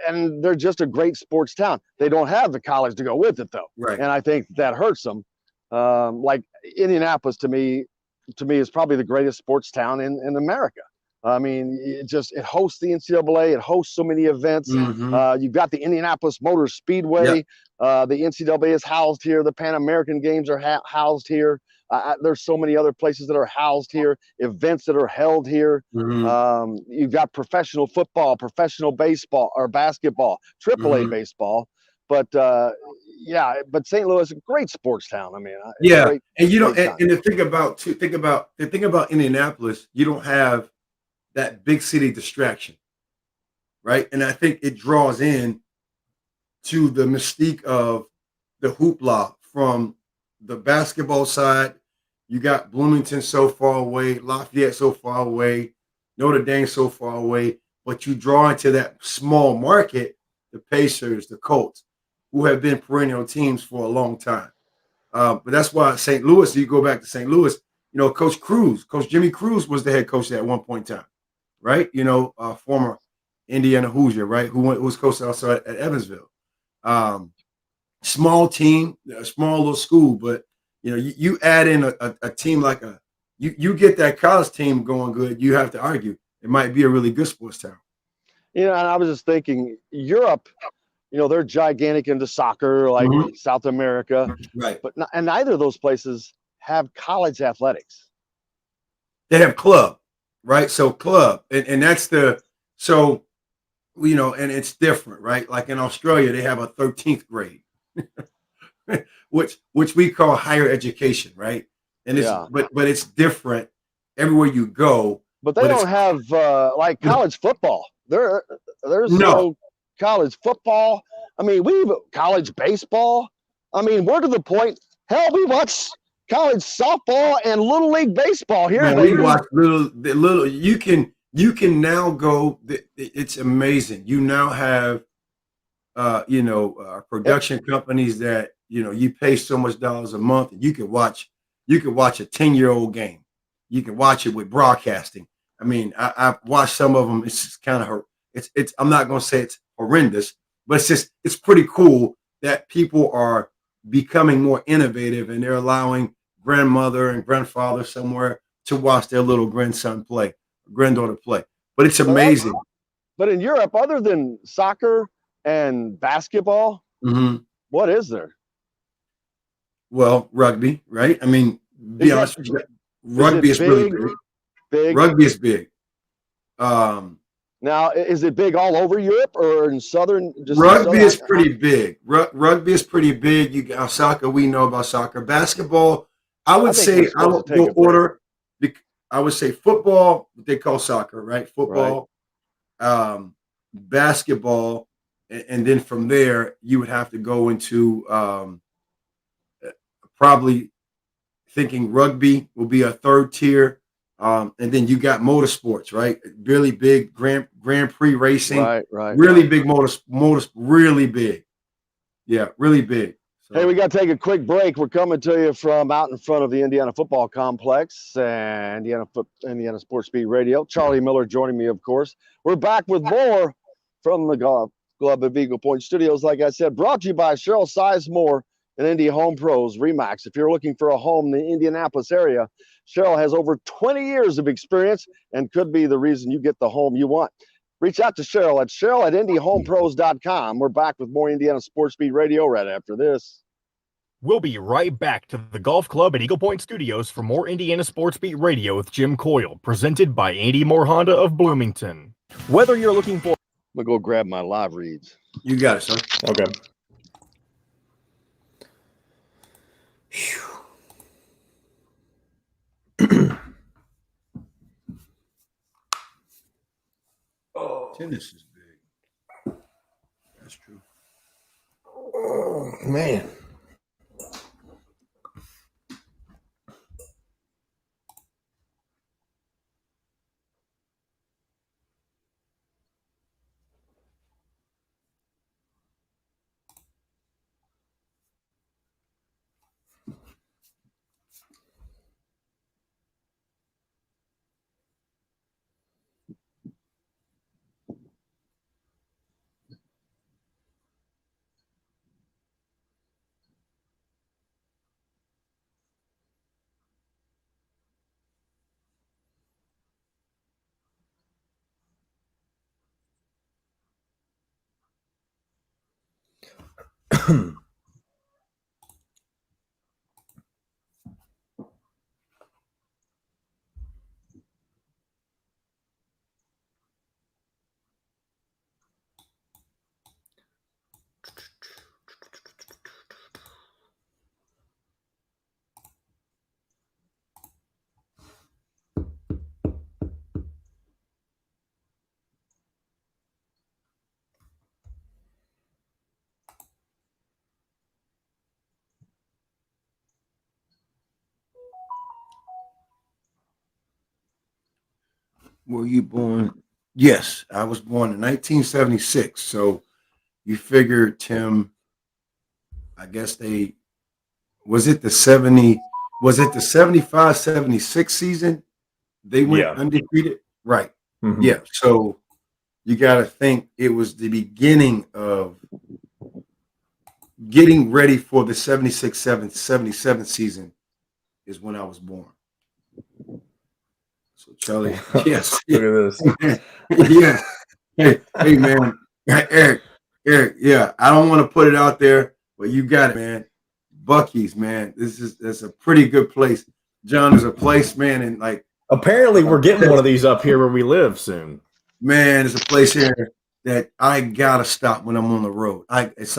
and they're just a great sports town. They don't have the college to go with it, though, and I think that hurts them. Like Indianapolis, to me, is probably the greatest sports town in America. I mean, it hosts the NCAA. It hosts so many events. You've got the Indianapolis Motor Speedway. The NCAA is housed here. The Pan American Games are housed here. There's so many other places that are housed here, events that are held here. You've got professional football, professional baseball or basketball, AAA baseball. But but St. Louis, a great sports town. I mean, and the thing about Indianapolis, you don't have that big city distraction, right? And I think it draws in to the mystique of the hoopla from the basketball side. You got Bloomington so far away, Lafayette so far away, Notre Dame so far away, but you draw into that small market, the Pacers, the Colts, who have been perennial teams for a long time. But that's why St. Louis, you go back to St. Louis, Coach Jimmy Cruz was the head coach there at one point in time, right? Former Indiana Hoosier, right? Who was coach also at Evansville. Small team, a small little school, but you add in a team like you get that college team going good, you have to argue it might be a really good sports town. And I was just thinking Europe, they're gigantic into soccer, like South America, right? But and neither of those places have college athletics. They have club, right? So club, and that's and it's different, right? Like in Australia, they have a 13th grade. which we call higher education, right? And it's but it's different everywhere you go. But they don't have like college football. There's no college football. I mean, we've college baseball. I mean, we're to the point. Hell, we watch college softball and little league baseball here. Man, we watch little. You can now go. It's amazing. You now have production companies that you pay so much dollars a month, and you can watch a 10-year-old game. You can watch it with broadcasting. I mean, I've watched some of them. It's just kind of it's. I'm not going to say it's horrendous, but it's pretty cool that people are becoming more innovative and they're allowing grandmother and grandfather somewhere to watch their little granddaughter play. But it's amazing. But in Europe, other than soccer and basketball, what is there? Well, rugby, right? I mean, be honest with you, rugby is really big. Rugby is big. Now, is it big all over Europe or in southern? Rugby is pretty big. Rugby is pretty big. You got soccer. We know about soccer. Basketball, I would say I would go order. I would say football, what they call soccer, right? Football, basketball, and then from there you would have to go into probably thinking rugby will be a third tier. And then you got motorsports, right? Really big Grand Prix racing. Right. Really big really big. Yeah, really big. So, hey, we got to take a quick break. We're coming to you from out in front of the Indiana Football Complex and Indiana Sports Beat Radio. Charlie Miller joining me, of course. We're back with more from the Glove at Eagle Point Studios. Like I said, brought to you by Cheryl Sizemore and Indy Home Pros Remax. If you're looking for a home in the Indianapolis area, Cheryl has over 20 years of experience and could be the reason you get the home you want. Reach out to Cheryl at cheryl@indyhomepros.com. We're back with more Indiana Sports Beat Radio right after this. We'll be right back to the Golf Club at Eagle Point Studios for more Indiana Sports Beat Radio with Jim Coyle, presented by Andy Moore Honda of Bloomington. Whether you're looking for... I'm going to go grab my live reads. You got it, sir. Okay. Tennis is big. That's true. Oh, man. Were you born? Yes, I was born in 1976. So you figure, Tim, I guess was it the 75, 76 season? They went undefeated? Right. Mm-hmm. Yeah. So you got to think it was the beginning of getting ready for the 76, 77 season is when I was born. So Charlie, yes. Look at this. Yes. Hey, man. Eric, yeah. I don't want to put it out there, but you got it, man. Buc-ee's, man. That's a pretty good place. John, is a place, man, and like apparently we're getting one of these up here where we live soon. Man, there's a place here that I gotta stop when I'm on the road. It's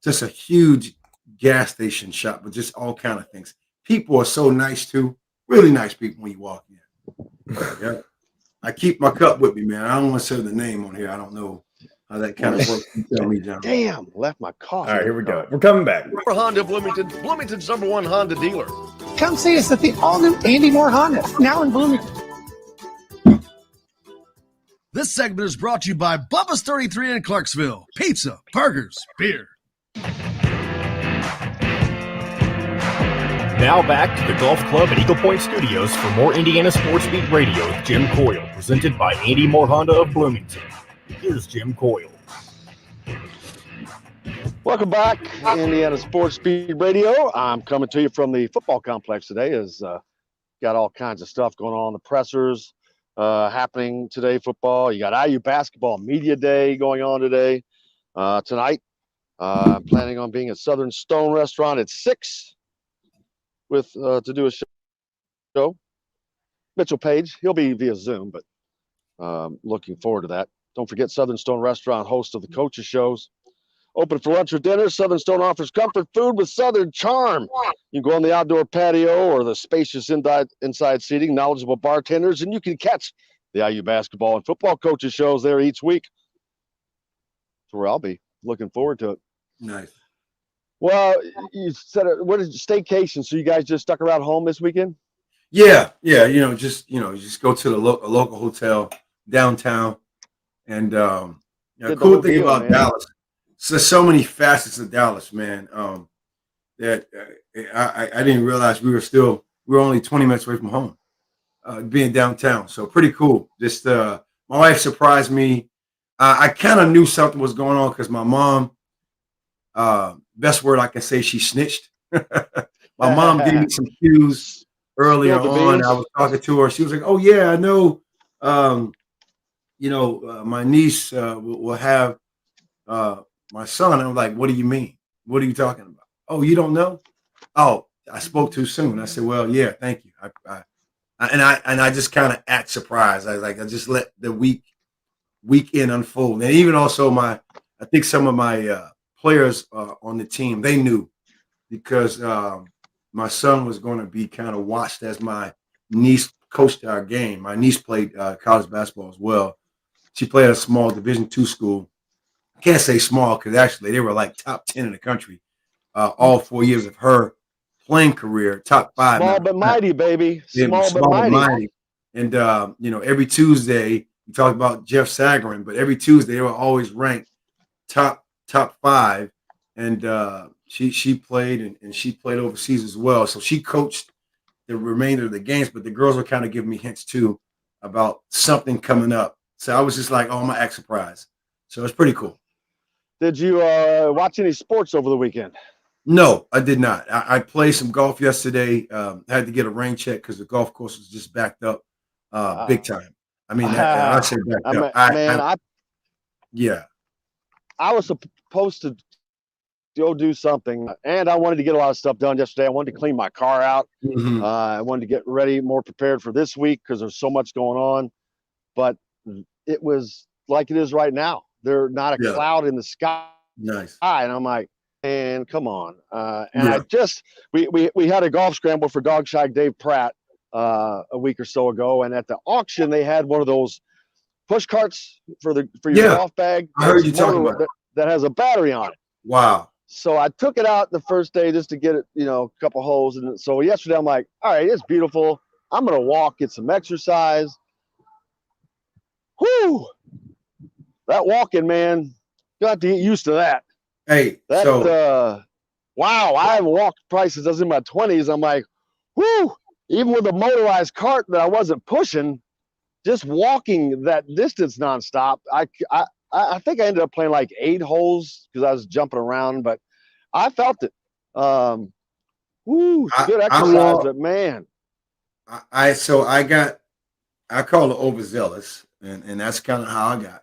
just a huge gas station shop with just all kind of things. People are so nice too. Really nice people when you walk in. Yeah. I keep my cup with me, man. I don't want to say the name on here. I don't know how that kind of works. You tell me, John. Damn, left my coffee. All right, here we go. We're coming back. Honda of Bloomington, Bloomington's #1 Honda dealer. Come see us at the all-new Andy Moore Honda, now in Bloomington. This segment is brought to you by Bubba's 33 in Clarksville. Pizza, burgers, beer. Now back to the Golf Club at Eagle Point Studios for more Indiana Sports Beat Radio with Jim Coyle, presented by Andy Moore Honda of Bloomington. Here's Jim Coyle. Welcome back, Indiana Sports Beat Radio. I'm coming to you from the football complex today. Got all kinds of stuff going on. The pressers happening today. Football. You got IU basketball media day going on today. Tonight, I'm planning on being at Southern Stone Restaurant at 6 with to do a show. Mitchell Page. He'll be via Zoom, but looking forward to that. Don't forget Southern Stone Restaurant, host of the coaches shows. Open for lunch or dinner. Southern Stone offers comfort food with Southern charm. You can go on the outdoor patio or the spacious inside seating, knowledgeable bartenders, and you can catch the IU basketball and football coaches shows there each week. That's where I'll be. Looking forward to it. Nice. Well, you said what is staycation? So you guys just stuck around home this weekend? Yeah. Just go to the local hotel downtown, and cool thing about Dallas. So many facets of Dallas, man. That I didn't realize we were only 20 minutes away from home, being downtown. So pretty cool. Just my wife surprised me. I kind of knew something was going on because my mom, best word I can say, she snitched. My mom gave me some cues earlier on. I was talking to her. She was like, "Oh yeah, I know. My niece will have my son." I'm like, "What do you mean? What are you talking about?" "Oh, you don't know?" "Oh, I spoke too soon." I said, "Well, yeah, thank you." I just kind of act surprised. I just let the weekend unfold. And even also I think some of my players on the team, they knew because my son was going to be kind of watched as my niece coached our game. My niece played college basketball as well. She played at a small Division II school. I can't say small because actually they were like top 10 in the country all 4 years of her playing career, top 5. Small but mighty, baby. Small but mighty. And, every Tuesday, we talked about Jeff Sagarin, but every Tuesday they were always ranked top 5. And she played and she played overseas as well. So she coached the remainder of the games, but the girls were kind of giving me hints too about something coming up. So I was just like, "Oh, I'm gonna act surprised." So it's pretty cool. Did you watch any sports over the weekend? No, I did not. I played some golf yesterday. Had to get a rain check because the golf course was just backed up big time. I mean, I say backed up. I was supposed to go do something, and I wanted to get a lot of stuff done yesterday. I wanted to clean my car out. Mm-hmm. I wanted to get ready, more prepared for this week because there's so much going on. But it was like it is right now. There's not a cloud in the sky. Nice. And I'm like, man, come on. We had a golf scramble for Dog Shy Dave Pratt a week or so ago, and at the auction they had one of those push carts for your golf bag. I heard you talking about that has a battery on it. Wow. So I took it out the first day just to get it, a couple holes. And so yesterday I'm like, all right, it's beautiful. I'm gonna walk, get some exercise. Whoo! That walking, man, you have to get used to that. Hey, wow, I haven't walked prices. I was in my 20s. I'm like, whoo! Even with a motorized cart that I wasn't pushing, just walking that distance nonstop, I think I ended up playing like 8 holes because I was jumping around, but I felt it. Good exercise, but man. I call it overzealous, and that's kind of how I got.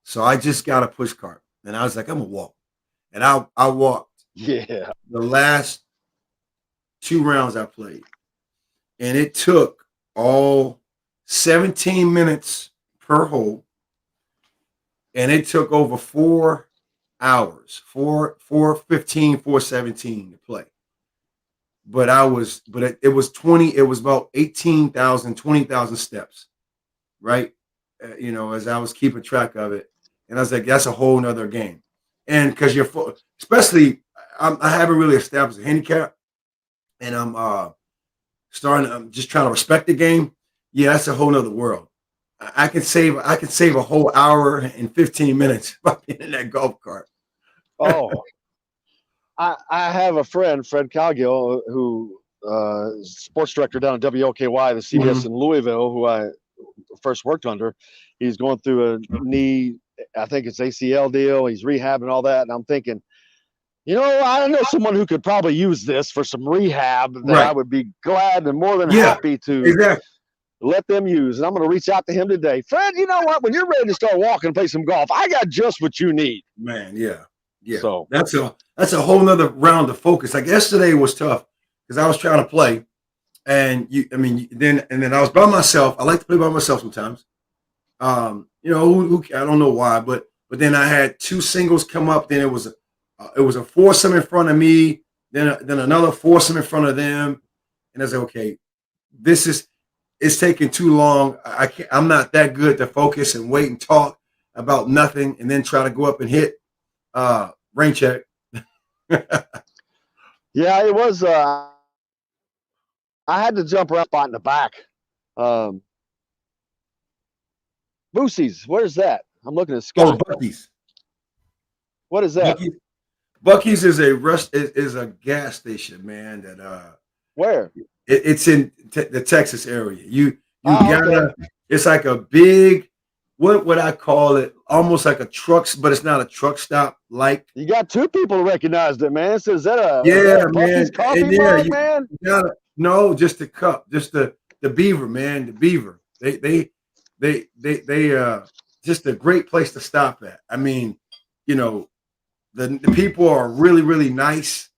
So I just got a push cart, and I was like, I'm gonna walk, and I walked. Yeah. The last 2 rounds I played, and it took all 17 minutes per hole, and it took over 4 hours, 4:15, 4:17 to play. But it was about 18,000, 20,000 steps, right? As I was keeping track of it. And I was like, that's a whole nother game. And because especially, I haven't really established a handicap, and I'm just trying to respect the game. Yeah, that's a whole nother world. I can save a whole hour and 15 minutes by being in that golf cart. Oh, I have a friend, Fred Calgill, who sports director down at WLKY, the CBS in Louisville, who I first worked under. He's going through a knee, I think it's ACL deal. He's rehabbing all that. And I'm thinking, I know someone who could probably use this for some rehab that I would be glad and more than happy to let them use. And I'm going to reach out to him today. Fred, you know what? When you're ready to start walking and play some golf, I got just what you need. Man, yeah. So that's a whole nother round of focus. Like yesterday was tough because I was trying to play. And then I was by myself. I like to play by myself sometimes. I don't know why, but then I had two singles come up. Then it was a foursome in front of me. Then another foursome in front of them. And I was like, okay, it's taking too long. I'm not that good to focus and wait and talk about nothing, and then try to go up and hit rain check. Yeah, it was. I had to jump around spot in the back. Boosie's, where's that? I'm looking at Scott. Oh, Bucky's. What is that? Bucky's is a gas station, man. That where? It's in the Texas area. You gotta. Okay. It's like a big. What would I call it? Almost like a truck, but it's not a truck stop. Like you got two people who recognized it, man. So is that a man? Coffee mug, man? No, just the cup, just the Beaver, man. The Beaver. They just a great place to stop at. I mean, the people are really, really nice.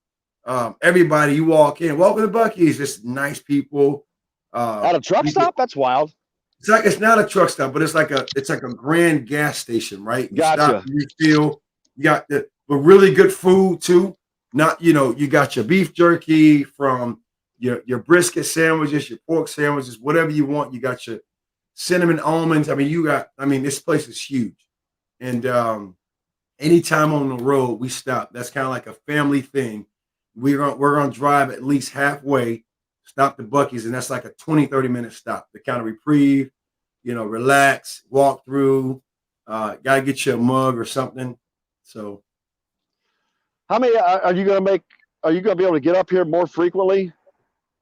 Everybody you walk in, welcome to Bucky's, just nice people. At a truck stop? That's wild. It's not a truck stop, but it's like a grand gas station, right? Gotcha. You got but really good food too. Not, you got your beef jerky from your brisket sandwiches, your pork sandwiches, whatever you want. You got your cinnamon almonds. This place is huge. And anytime on the road we stop, that's kind of like a family thing. We're gonna drive at least halfway, stop the Bucky's, and that's like a 20-30 minute stop to kind of reprieve, relax, walk through, gotta get you a mug or something. So how many are you gonna be able to get up here more frequently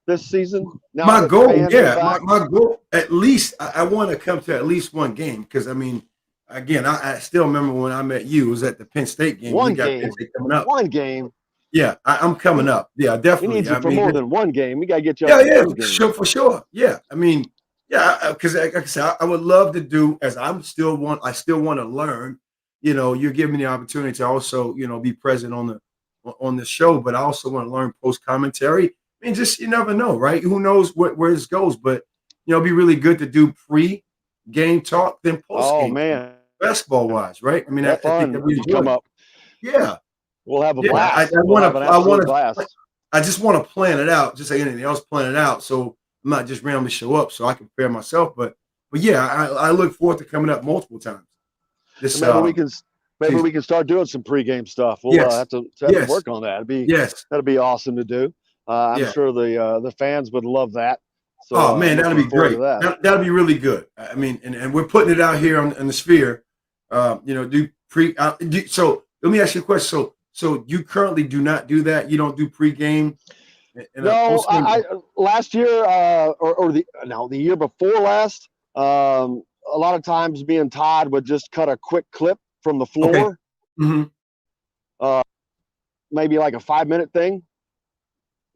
this season? Now my goal, my goal, at least I want to come to at least one game, because again, I still remember when I met you, it was at the Penn State game. One game coming up. One game. Yeah, I'm coming up. Yeah, definitely. We need you for more than one game. We got to get you. For sure. Yeah, because like I said, I would love to do, as I still want to learn. You're giving me the opportunity to also, be present on the show, but I also want to learn post commentary. Just you never know, right? Who knows where this goes? But it'd be really good to do pre-game talk, then post-game. Oh man, basketball wise, right? I think that we come up. Yeah. We'll have a blast. I just want to plan it out, just like anything else, plan it out. So I'm not just randomly show up so I can prepare myself. But yeah, I look forward to coming up multiple times. Maybe we can start doing some pregame stuff. We'll have to work on that. That'd be awesome to do. I'm sure the fans would love that. So, that'd be great. That'd be really good. And we're putting it out here on the Sphere. So let me ask you a question. So you currently do not do that? You don't do pregame? No, I last year the year before last, a lot of times me and Todd would just cut a quick clip from the floor. Okay. Mm-hmm. Maybe like a 5-minute thing.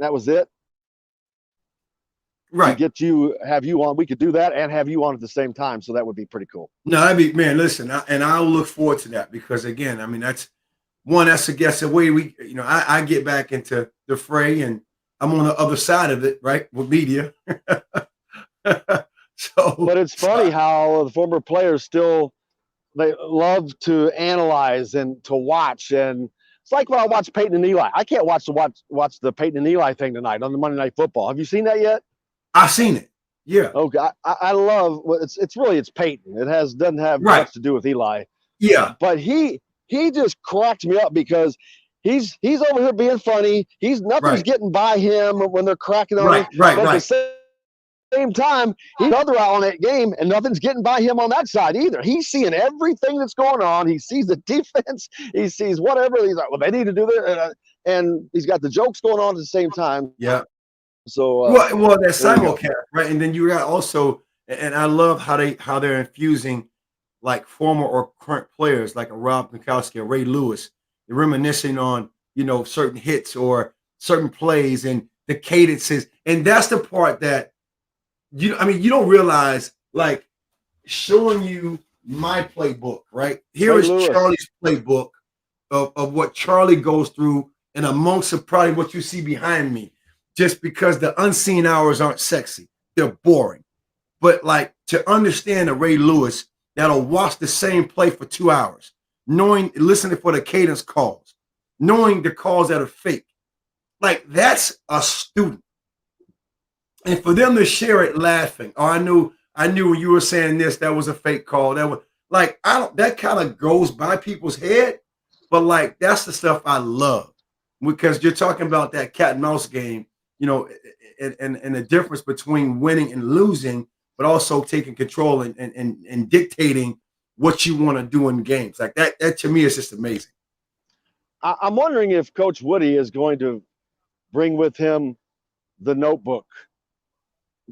That was it. Right. Have you on. We could do that and have you on at the same time. So that would be pretty cool. No, listen, I'll look forward to that, because again, that's I guess the way we, I get back into the fray, and I'm on the other side of it, right, with media. But it's funny how the former players they love to analyze and to watch. And it's like when I watch Peyton and Eli. I can't watch the Peyton and Eli thing tonight on the Monday Night Football. Have you seen that yet? I've seen it. Yeah. Okay. I love it's Peyton. It doesn't have much to do with Eli. Yeah. But he just cracks me up because he's over here being funny. Nothing's getting by him when they're cracking on him. But at the same time, he's another out on that game, and nothing's getting by him on that side either. He's seeing everything that's going on. He sees the defense. He sees whatever. He's like, well, they need to do this. And he's got the jokes going on at the same time. Yeah. So well, that there you go. simulcast, right? And then you got also, and I love how they're infusing like former or current players like a Rob Klaszewski, a Ray Lewis. They're reminiscing on certain hits or certain plays and the cadences, and that's the part that you don't realize, like showing you my playbook, right? Here Ray is Lewis. Charlie's playbook of what Charlie goes through, and amongst of probably what you see behind me, just because the unseen hours aren't sexy, they're boring. But like to understand a Ray Lewis that'll watch the same play for 2 hours, listening for the cadence calls, knowing the calls that are fake, like that's a student. And for them to share it laughing, oh, I knew when you were saying this, that was a fake call. That was like, that kind of goes by people's head, but like that's the stuff I love, because you're talking about that cat and mouse game, and the difference between winning and losing, but also taking control and dictating what you want to do in games. Like that to me is just amazing. I'm wondering if Coach Woody is going to bring with him the notebook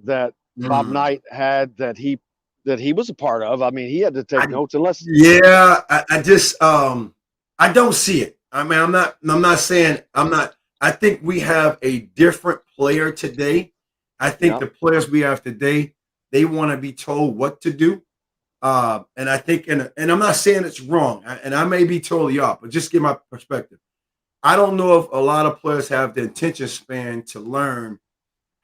that Bob Knight had, that he was a part of. I mean, he had to take notes unless. Yeah, I just I don't see it. I mean, I'm not saying I'm not. I think we have a different player today. I think the players we have today, they want to be told what to do. And I think, and I'm not saying it's wrong, and I may be totally off, but just give my perspective. I don't know if a lot of players have the attention span to learn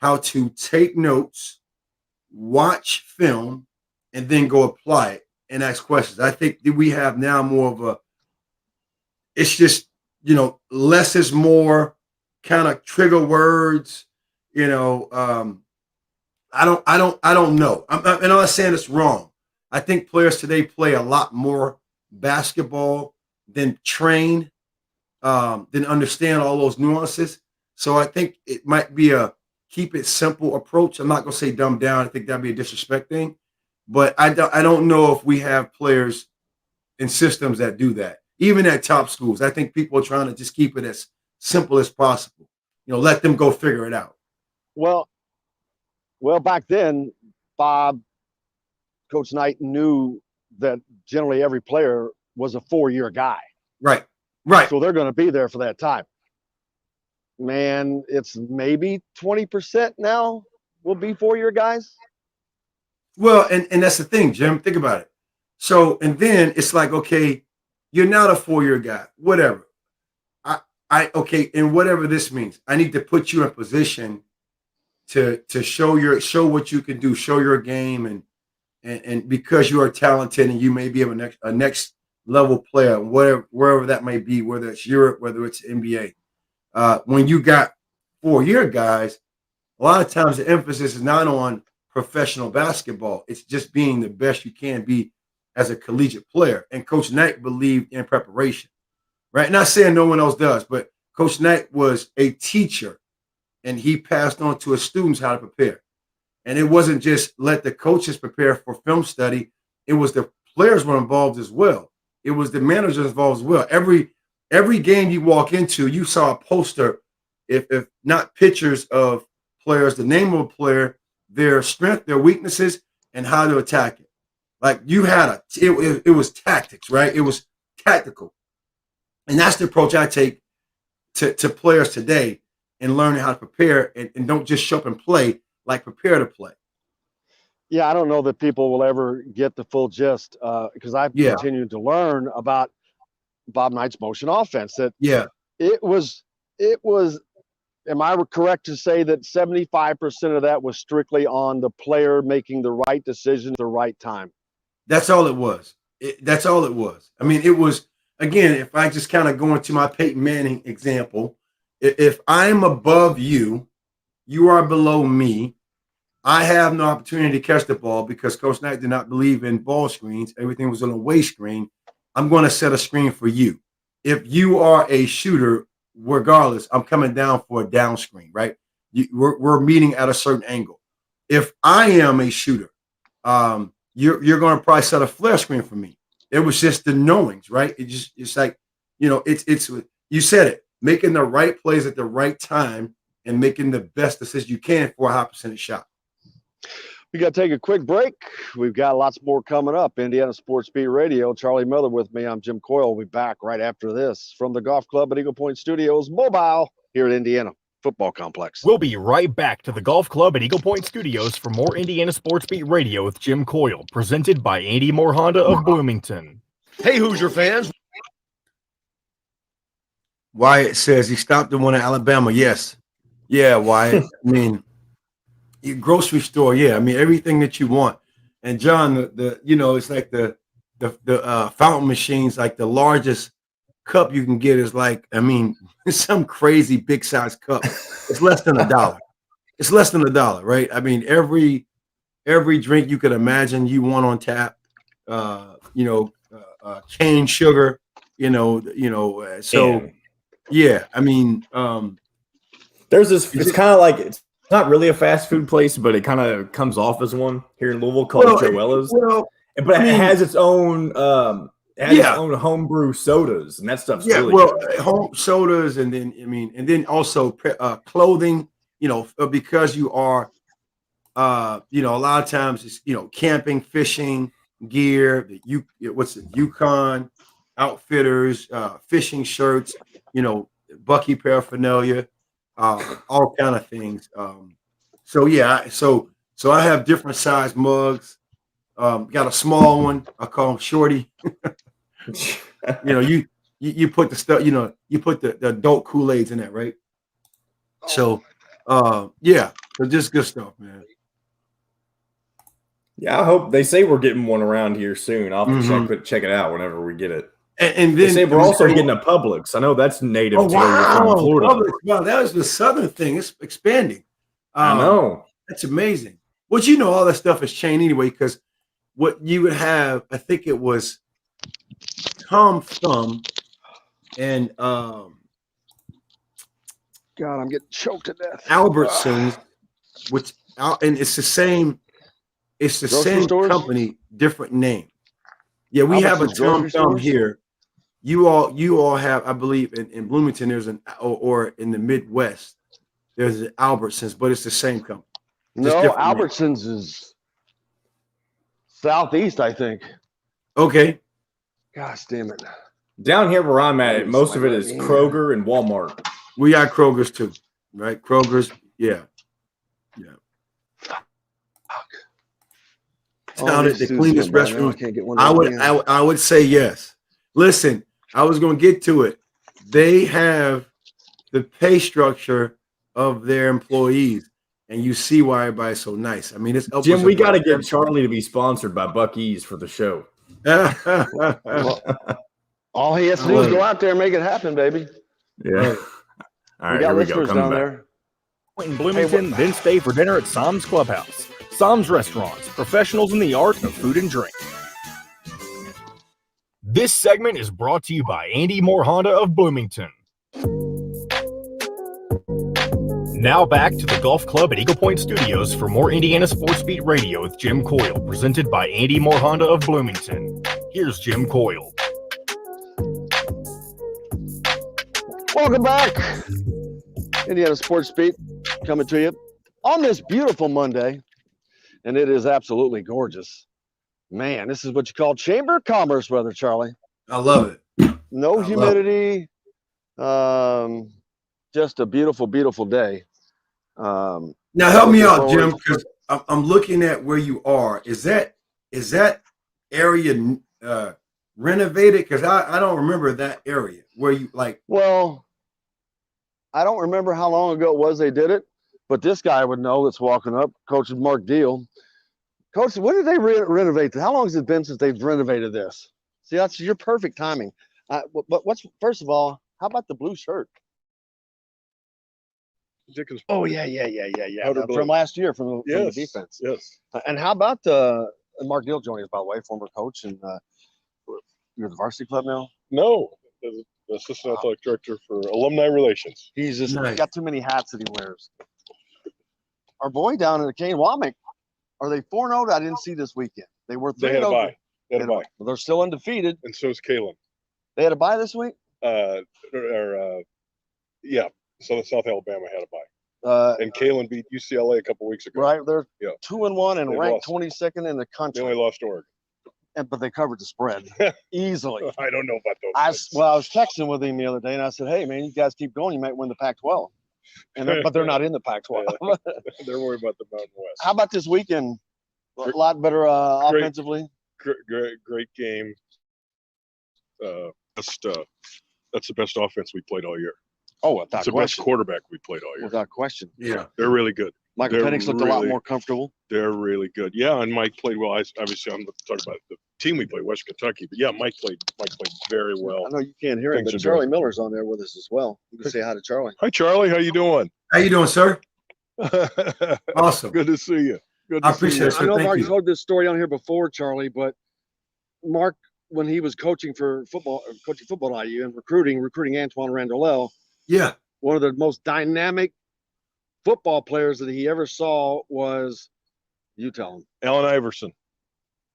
how to take notes, watch film, and then go apply it and ask questions. I think that we have now more of it's just, less is more, kind of trigger words, I don't know. I'm not saying it's wrong. I think players today play a lot more basketball than train, than understand all those nuances. So I think it might be a keep it simple approach. I'm not going to say dumb down. I think that'd be a disrespect thing, but I don't know if we have players and systems that do that. Even at top schools, I think people are trying to just keep it as simple as possible. Let them go figure it out. Well, back then, Coach Knight knew that generally every player was a 4-year guy. Right. So they're going to be there for that time. Man, it's maybe 20% now will be 4-year guys. Well, and that's the thing, Jim. Think about it. So, and then it's like, okay, you're not a 4-year guy, whatever. Okay, and whatever this means, I need to put you in position to show what you can do, show your game, and because you are talented and you may be a next level player, wherever that may be, whether it's Europe, whether it's NBA. When you got 4-year guys, a lot of times the emphasis is not on professional basketball. It's just being the best you can be as a collegiate player. And Coach Knight believed in preparation, right? Not saying no one else does, but Coach Knight was a teacher, and he passed on to his students how to prepare. And it wasn't just let the coaches prepare for film study. It was the players were involved as well. It was the managers involved as well. Every game you walk into, you saw a poster, if not pictures of players, the name of a player, their strength, their weaknesses, and how to attack it. Like you had it was tactics, right? It was tactical. And that's the approach I take to players today in learning how to prepare and don't just show up and play, like prepare to play. Yeah, I don't know that people will ever get the full gist because I've continued to learn about Bob Knight's motion offense. That it was. Am I correct to say that 75% of that was strictly on the player making the right decision at the right time? That's all it was. That's all it was. I mean, it was, again, if I just kind of go into my Peyton Manning example, if I'm above you, you are below me. I have no opportunity to catch the ball because Coach Knight did not believe in ball screens. Everything was on a away screen. I'm going to set a screen for you. If you are a shooter, regardless, I'm coming down for a down screen, right? We're meeting at a certain angle. If I am a shooter, you're going to probably set a flare screen for me. It was just the knowings, right? It's like, it's you said it, making the right plays at the right time and making the best decision you can for a high percentage shot. We got to take a quick break. We've got lots more coming up. Indiana Sports Beat Radio. Charlie Miller with me. I'm Jim Coyle. We'll be back right after this from the Golf Club at Eagle Point Studios, mobile here at Indiana Football Complex. We'll be right back to the Golf Club at Eagle Point Studios for more Indiana Sports Beat Radio with Jim Coyle, presented by Andy Moore Honda of Bloomington. Hey, Hoosier fans. Wyatt says he stopped the one in Alabama. Yes. Yeah, Wyatt. I mean, your grocery store. Yeah. I mean, everything that you want. And John, it's like the fountain machines, like the largest cup you can get is like, I mean, it's some crazy big size cup. It's less than $1. It's less than $1, right? I mean, every drink you could imagine you want on tap, cane sugar, so yeah, I mean, there's this, it's kind of like, it's not really a fast food place, but it kind of comes off as one here in Louisville called Joella's. But it has its own its own homebrew sodas, and that stuff's really good. Home sodas, and then also clothing, because you are a lot of times it's camping, fishing gear, Yukon Outfitters, fishing shirts, Bucky paraphernalia, all kind of things. So I have different size mugs. Got a small one. I call them Shorty. you put the stuff. You put the adult Kool-Aids in that, right? So so just good stuff, man. Yeah, I hope they say we're getting one around here soon. I'll have to check it out whenever we get it. And then they say we're also getting a Publix. I know that's native to where you're from, Florida. Publix. Wow, that was the southern thing. It's expanding. I know. That's amazing. Well, all that stuff has changed anyway, because what you would have, I think it was Tom Thumb and God, I'm getting choked to death. Albertsons, and it's the same. It's the same company, different name. Yeah, we have a Tom Thumb here. You all have, I believe, in Bloomington there's or in the Midwest there's an Albertsons, but it's the same company. No, Albertsons is southeast, I think. Okay. Gosh damn it. Down here where I'm at, most of it is Kroger and Walmart. We got Kroger's too, right? Kroger's, yeah. Sounded the cleanest restaurant. I would say yes. Listen, I was going to get to it. They have the pay structure of their employees, and you see why everybody's so nice. I mean, it's Jim. We got to get Charlie to be sponsored by Buc-ee's for the show. All he has to do is go out there and make it happen, baby. Yeah. All right, here we go. Coming back. In Bloomington, then stay for dinner at Sam's Clubhouse. Sam's Restaurants, professionals in the art of food and drink. This segment is brought to you by Andy Moore Honda of Bloomington. Now back to the Golf Club at Eagle Point Studios for more Indiana Sports Beat Radio with Jim Coyle, presented by Andy Moore Honda of Bloomington. Here's Jim Coyle. Welcome back. Indiana Sports Beat coming to you on this beautiful Monday, and it is absolutely gorgeous. Man, this is what you call Chamber of Commerce weather, Charlie. I love it. No humidity. Just a beautiful, beautiful day. Now help me out, Jim, because I'm looking at where you are. Is that area renovated? Because I don't remember that area where you like. Well, I don't remember how long ago it was they did it, but this guy would know that's walking up, Coach Mark Deal. Coach, when did they renovate? How long has it been since they've renovated this? See, that's your perfect timing. But first of all, how about the blue shirt? Oh yeah. From last year, from the defense. Yes. And how about Mark Deal joining us, by the way, former coach, and you're the varsity club now? No, the assistant athletic director for alumni relations. He's just got too many hats that he wears. Our boy down in the Kane Womack, are they 4-0? I didn't see this weekend. They were 3-0. They had a bye. Well, they're still undefeated. And so is Kalen. They had a bye this week? Yeah. So South Alabama had a bye. And Kalen beat UCLA a couple weeks ago. Right, they're Yeah. 2-1 and They ranked lost. 22nd in the They country. only lost to Oregon. But they covered the spread easily. I don't know about those. I was texting with him the other day, and I said, "Hey, man, you guys keep going. You might win the Pac-12." But they're not in the Pac-12. Yeah. They're worried about the Mountain West. How about this weekend? A lot better offensively. Great game. That's the best offense we played all year. Oh, without It's the best question. quarterback we played all year. Without question. Yeah. They're really good. Michael They're Penix looked a lot really- more comfortable. They're really good. Yeah, and Mike played well. Obviously, I'm talking about the team we played, West Kentucky. But yeah, Mike played very well. I know you can't hear him, Things but are Charlie doing- Miller's on there with us as well. You can say hi to Charlie. Hi, Charlie. How you doing? How you doing, sir? Awesome. Good to see you. Good to I appreciate see you. it, sir. I know Thank Mark you. told this story on here before, Charlie, but Mark, when he was coaching football at IU and recruiting Antoine Randall, Yeah. one of the most dynamic football players that he ever saw was, you tell him. Allen Iverson.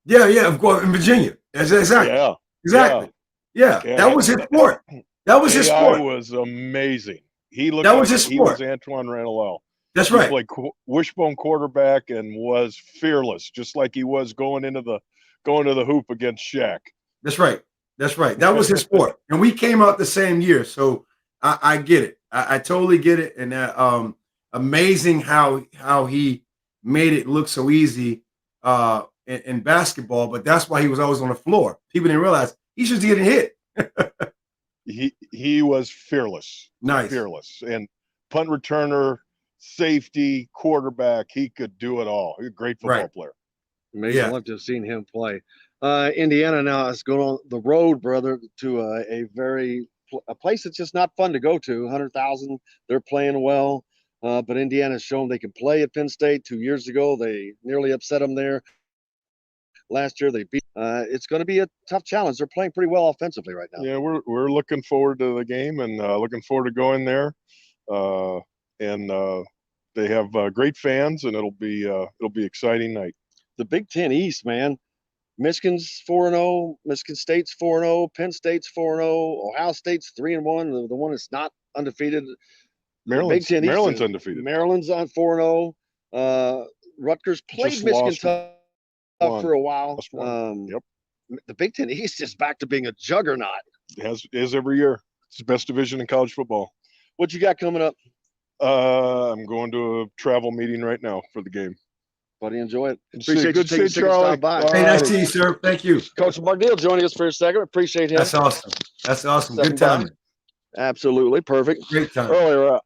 Yeah, of course, in Virginia. Exactly. Yeah. Exactly. Yeah. Yeah. That was his sport. That was his AI sport. was amazing. He looked That like was his he was sport. Antoine Randall. That's He right. played wishbone quarterback and was fearless, just like he was going to the hoop against Shaq. That's right. That's right. That was his sport. And we came out the same year. So I get it. I totally get it. And amazing how he made it look so easy in basketball, but that's why he was always on the floor. People didn't realize he's just getting hit. He was fearless. Nice. Fearless. And punt returner, safety, quarterback, he could do it all. He's a great football Right. player. Amazing. Yeah. I love to have seen him play. Indiana now is going on the road, brother, to a place that's just not fun to go to. 100,000. They're playing well, but Indiana's shown they can play at Penn State. 2 years ago, they nearly upset them there. Last year, they beat. It's going to be a tough challenge. They're playing pretty well offensively right now. Yeah, we're looking forward to the game and looking forward to going there. They have great fans, and it'll be exciting night. The Big Ten East, man. Michigan's 4-0, Michigan State's 4-0, Penn State's 4-0, Ohio State's 3-1. The one that's not undefeated. Maryland's Big Ten East, undefeated. Maryland's on 4-0. Just Rutgers played Michigan lost tough one. for a while. Lost one. Yep. The Big Ten East is back to being a juggernaut. It is every year. It's the best division in college football. What you got coming up, I'm going to a travel meeting right now for the game. buddy? Enjoy it. Good Appreciate you to see taking you, a second to Charlie. stop by. All Hey, nice right. to see you, sir. Thank you. Coach Bardille joining us for a second. Appreciate him. That's awesome. That's awesome. Good Stepping by. time. Absolutely perfect. Great time. Earlier,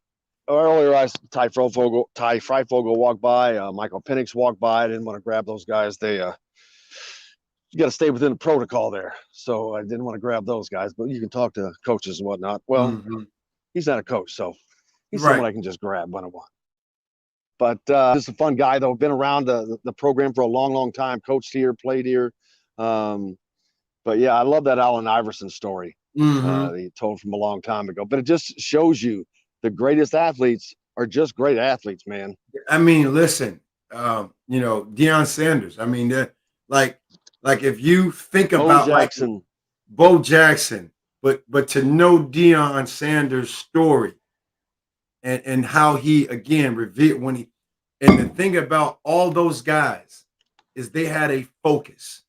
Ty Freifogel walked by. Michael Penix walked by. I didn't want to grab those guys. You got to stay within the protocol there. So I didn't want to grab those guys. But you can talk to coaches and whatnot. Well, Mhm. he's not a coach, so he's Right. someone I can just grab when I want. But just a fun guy, though. Been around the program for a long, long time. Coached here, played here. But yeah, I love that Allen Iverson story. Mhm. That he told from a long time ago. But it just shows you the greatest athletes are just great athletes, man. I mean, listen, Deion Sanders. I mean, like if you think Bo about Jackson. like Bo Jackson, but to know Deion Sanders' story and how he again revealed and the thing about all those guys is they had a focus.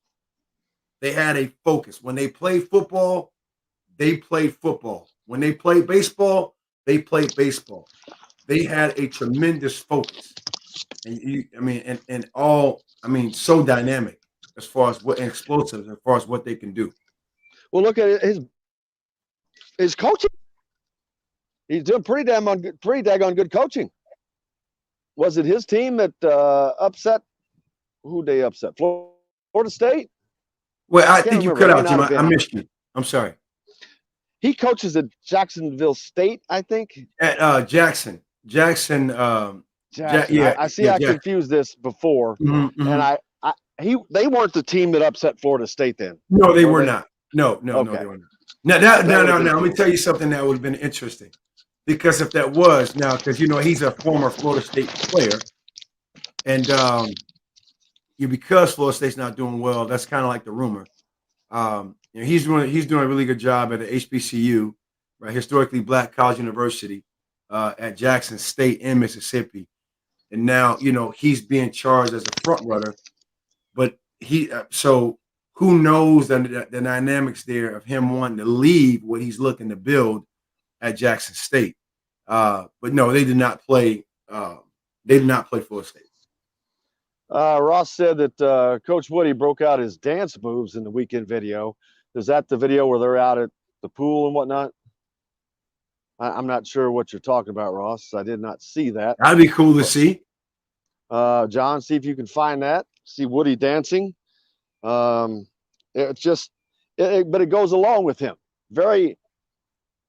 They had a focus. When they played football, they played football. When they played baseball, they played baseball. They had a tremendous focus. And so dynamic as far as what explosive, as far as what they can do. Well, look at his coaching. He's doing pretty daggone good coaching. Was it his team that upset? Who'd they upset? Florida State? Well, I Can't think you remember. cut May out, Jim. not have I been. missed you. I'm sorry. He coaches at Jacksonville State, I think. At Jackson. Jackson. Yeah, I see. yeah, I Jackson. confused this before, Mhm, mhm. and they weren't the team that upset Florida State then. No, they Were were they? not. No, Okay. they were not. Now, That would've been let me cool. tell you something that would have been interesting. Because if that was now, because he's a former Florida State player, and because Florida State's not doing well, that's kind of like the rumor. He's doing a really good job at the HBCU, right? Historically Black college university. at Jackson State in Mississippi. And now, he's being charged as a front runner. But so who knows the dynamics there of him wanting to leave what he's looking to build at Jackson State. But no, they did not play. They did not play Florida State. Ross said that Coach Woody broke out his dance moves in the weekend video. Is that the video where they're out at the pool and whatnot? I'm not sure what you're talking about, Ross. I did not see that. That'd be cool to see. John, see if you can find that. See Woody dancing. It's just, but it goes along with him.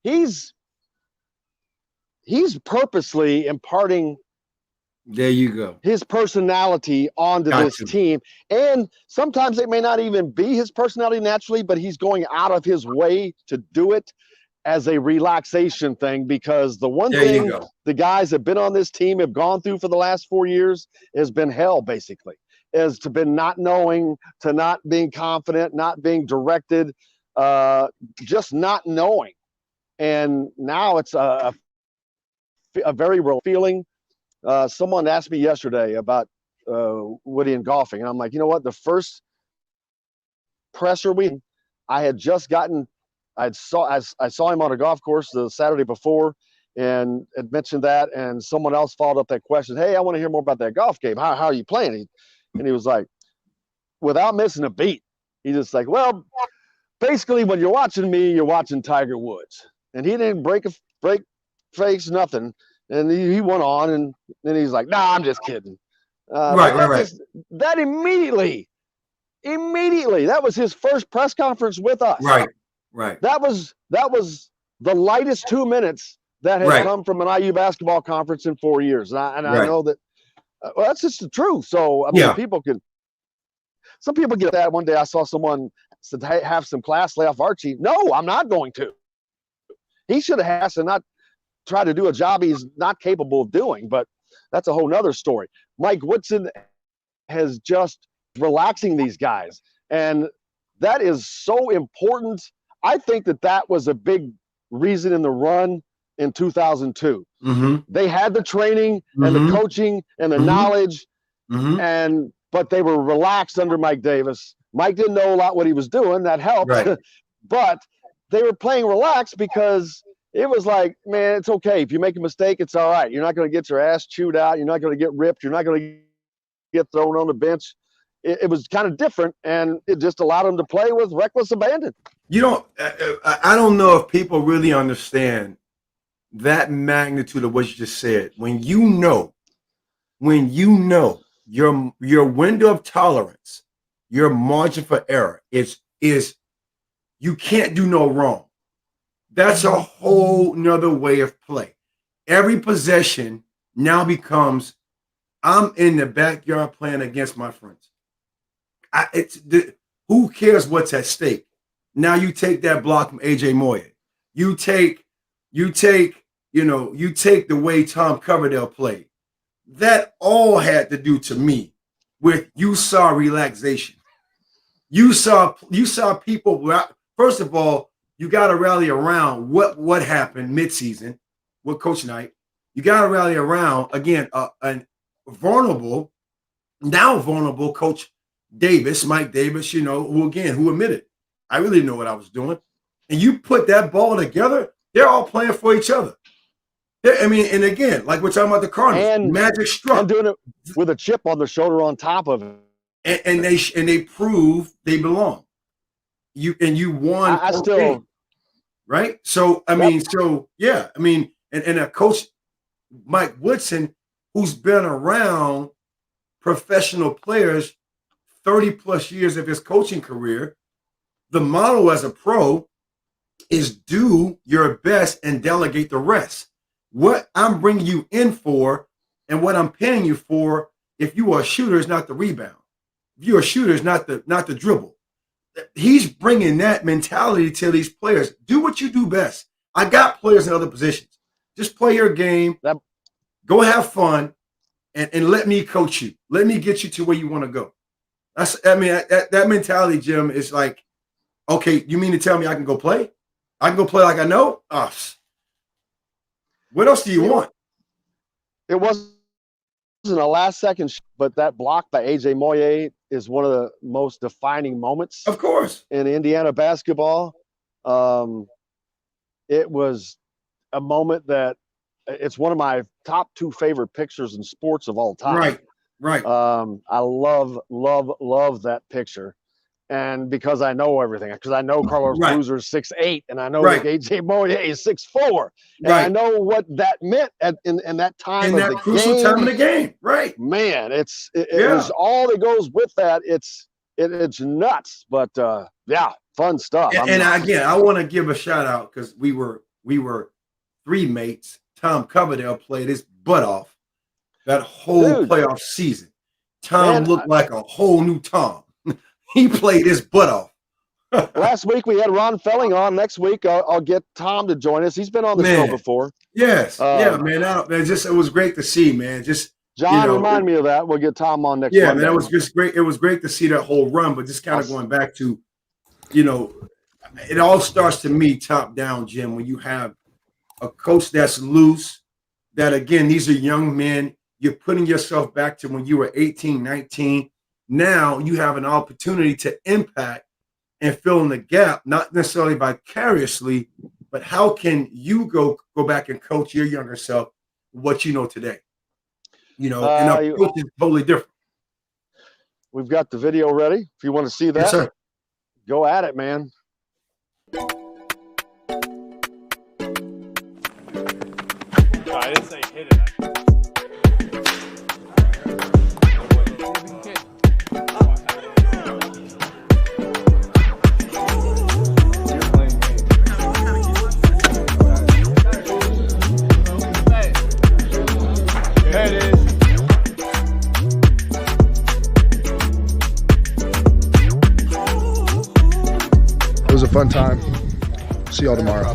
He's purposely imparting. There you go. His personality onto this team. And sometimes it may not even be his personality naturally, but he's going out of his way to do it as a relaxation thing, because the one thing the guys that have been on this team have gone through for the last 4 years has been hell, basically. Has to been not knowing, to not being confident, not being directed, just not knowing. And now it's a very real feeling. Someone asked me yesterday about Woody and golfing, and I'm like, you know what? The first presser I had just gotten, I saw him on a golf course the Saturday before, and had mentioned that, and someone else followed up that question. Hey, I want to hear more about that golf game. How are you playing? And he was like, without missing a beat, he's just like, well, basically when you're watching me, you're watching Tiger Woods, and he didn't break face, nothing. And he went on, and then he's like, "Nah, I'm just kidding." Right. That immediately, that was his first press conference with us. Right. That was the lightest 2 minutes that had come from an IU basketball conference in 4 years, and I know that. Well, that's just the truth. So I mean, some people get that. One day I saw someone said, "Hey, have some class, lay off Archie." No, I'm not going to. He should have asked and not try to do a job he's not capable of doing, but that's a whole nother story. Mike Woodson has just relaxing these guys, and that is so important. I think that was a big reason in the run in 2002. Mm-hmm. They had the training and the coaching and the knowledge, but they were relaxed under Mike Davis. Mike didn't know a lot what he was doing. That helped, but they were playing relaxed because it was like, man, it's okay. If you make a mistake, it's all right. You're not going to get your ass chewed out. You're not going to get ripped. You're not going to get thrown on the bench. It was kind of different, and it just allowed them to play with reckless abandon. I don't know if people really understand that magnitude of what you just said. When you know your window of tolerance, your margin for error is you can't do no wrong. That's a whole nother way of play. Every possession now becomes, I'm in the backyard playing against my friends. Who cares what's at stake? Now you take that block from AJ Moye. You take the way Tom Coverdale played. That all had to do to me with you saw relaxation. You saw people. First of all, you got to rally around what happened midseason with Coach Knight. You got to rally around again a vulnerable Coach Davis, Mike Davis. Who admitted I really know what I was doing, and you put that ball together. They're all playing for each other. And again, like we're talking about the Cardinals, and magic struck, and doing it with a chip on the shoulder on top of it, and they prove they belong. You won. I still right. So and a coach, Mike Woodson, who's been around professional players 30 plus years of his coaching career. The model as a pro is do your best and delegate the rest. What I'm bringing you in for and what I'm paying you for, if you are a shooter, is not the rebound. If you're a shooter, is not the dribble. He's bringing that mentality to these players. Do what you do best. I got players in other positions. Just play your game. Go have fun, and let me coach you. Let me get you to where you want to go. That mentality, Jim, is like, okay, you mean to tell me I can go play? I can go play like I know? What else do you want? It wasn't a last-second, but that block by A.J. Moye is one of the most defining moments, of course, in Indiana basketball. It was a moment that it's one of my top 2 favorite pictures in sports of all time. Right. I love that picture. And because I know everything, because I know Carlos Boozer is 6'8", and I know that A.J. Moye is 6'4", and I know what that meant in that time in that crucial time of the game. Right, man, it was all that goes with that. It's nuts, but fun stuff. And again, I want to give a shout out because we were 3 mates. Tom Coverdale played his butt off that whole playoff season. Tom looked like a whole new Tom. He played his butt off. Last week we had Ron Felling on. Next week I'll get Tom to join us. He's been on the show before. Yes, man. It was great to see, man. John, remind me of that. We'll get Tom on next. Man, that was just great. It was great to see that whole run, but just kind of going back to, it all starts to me top down, Jim. When you have a coach that's loose, that again, these are young men. You're putting yourself back to when you were 18, 19. Now you have an opportunity to impact and fill in the gap, not necessarily vicariously, but how can you go back and coach your younger self what you know today? And our approach is totally different. We've got the video ready. If you want to see that, yes, sir. Go at it, man. I didn't say hit it. It was a fun time. See y'all tomorrow. A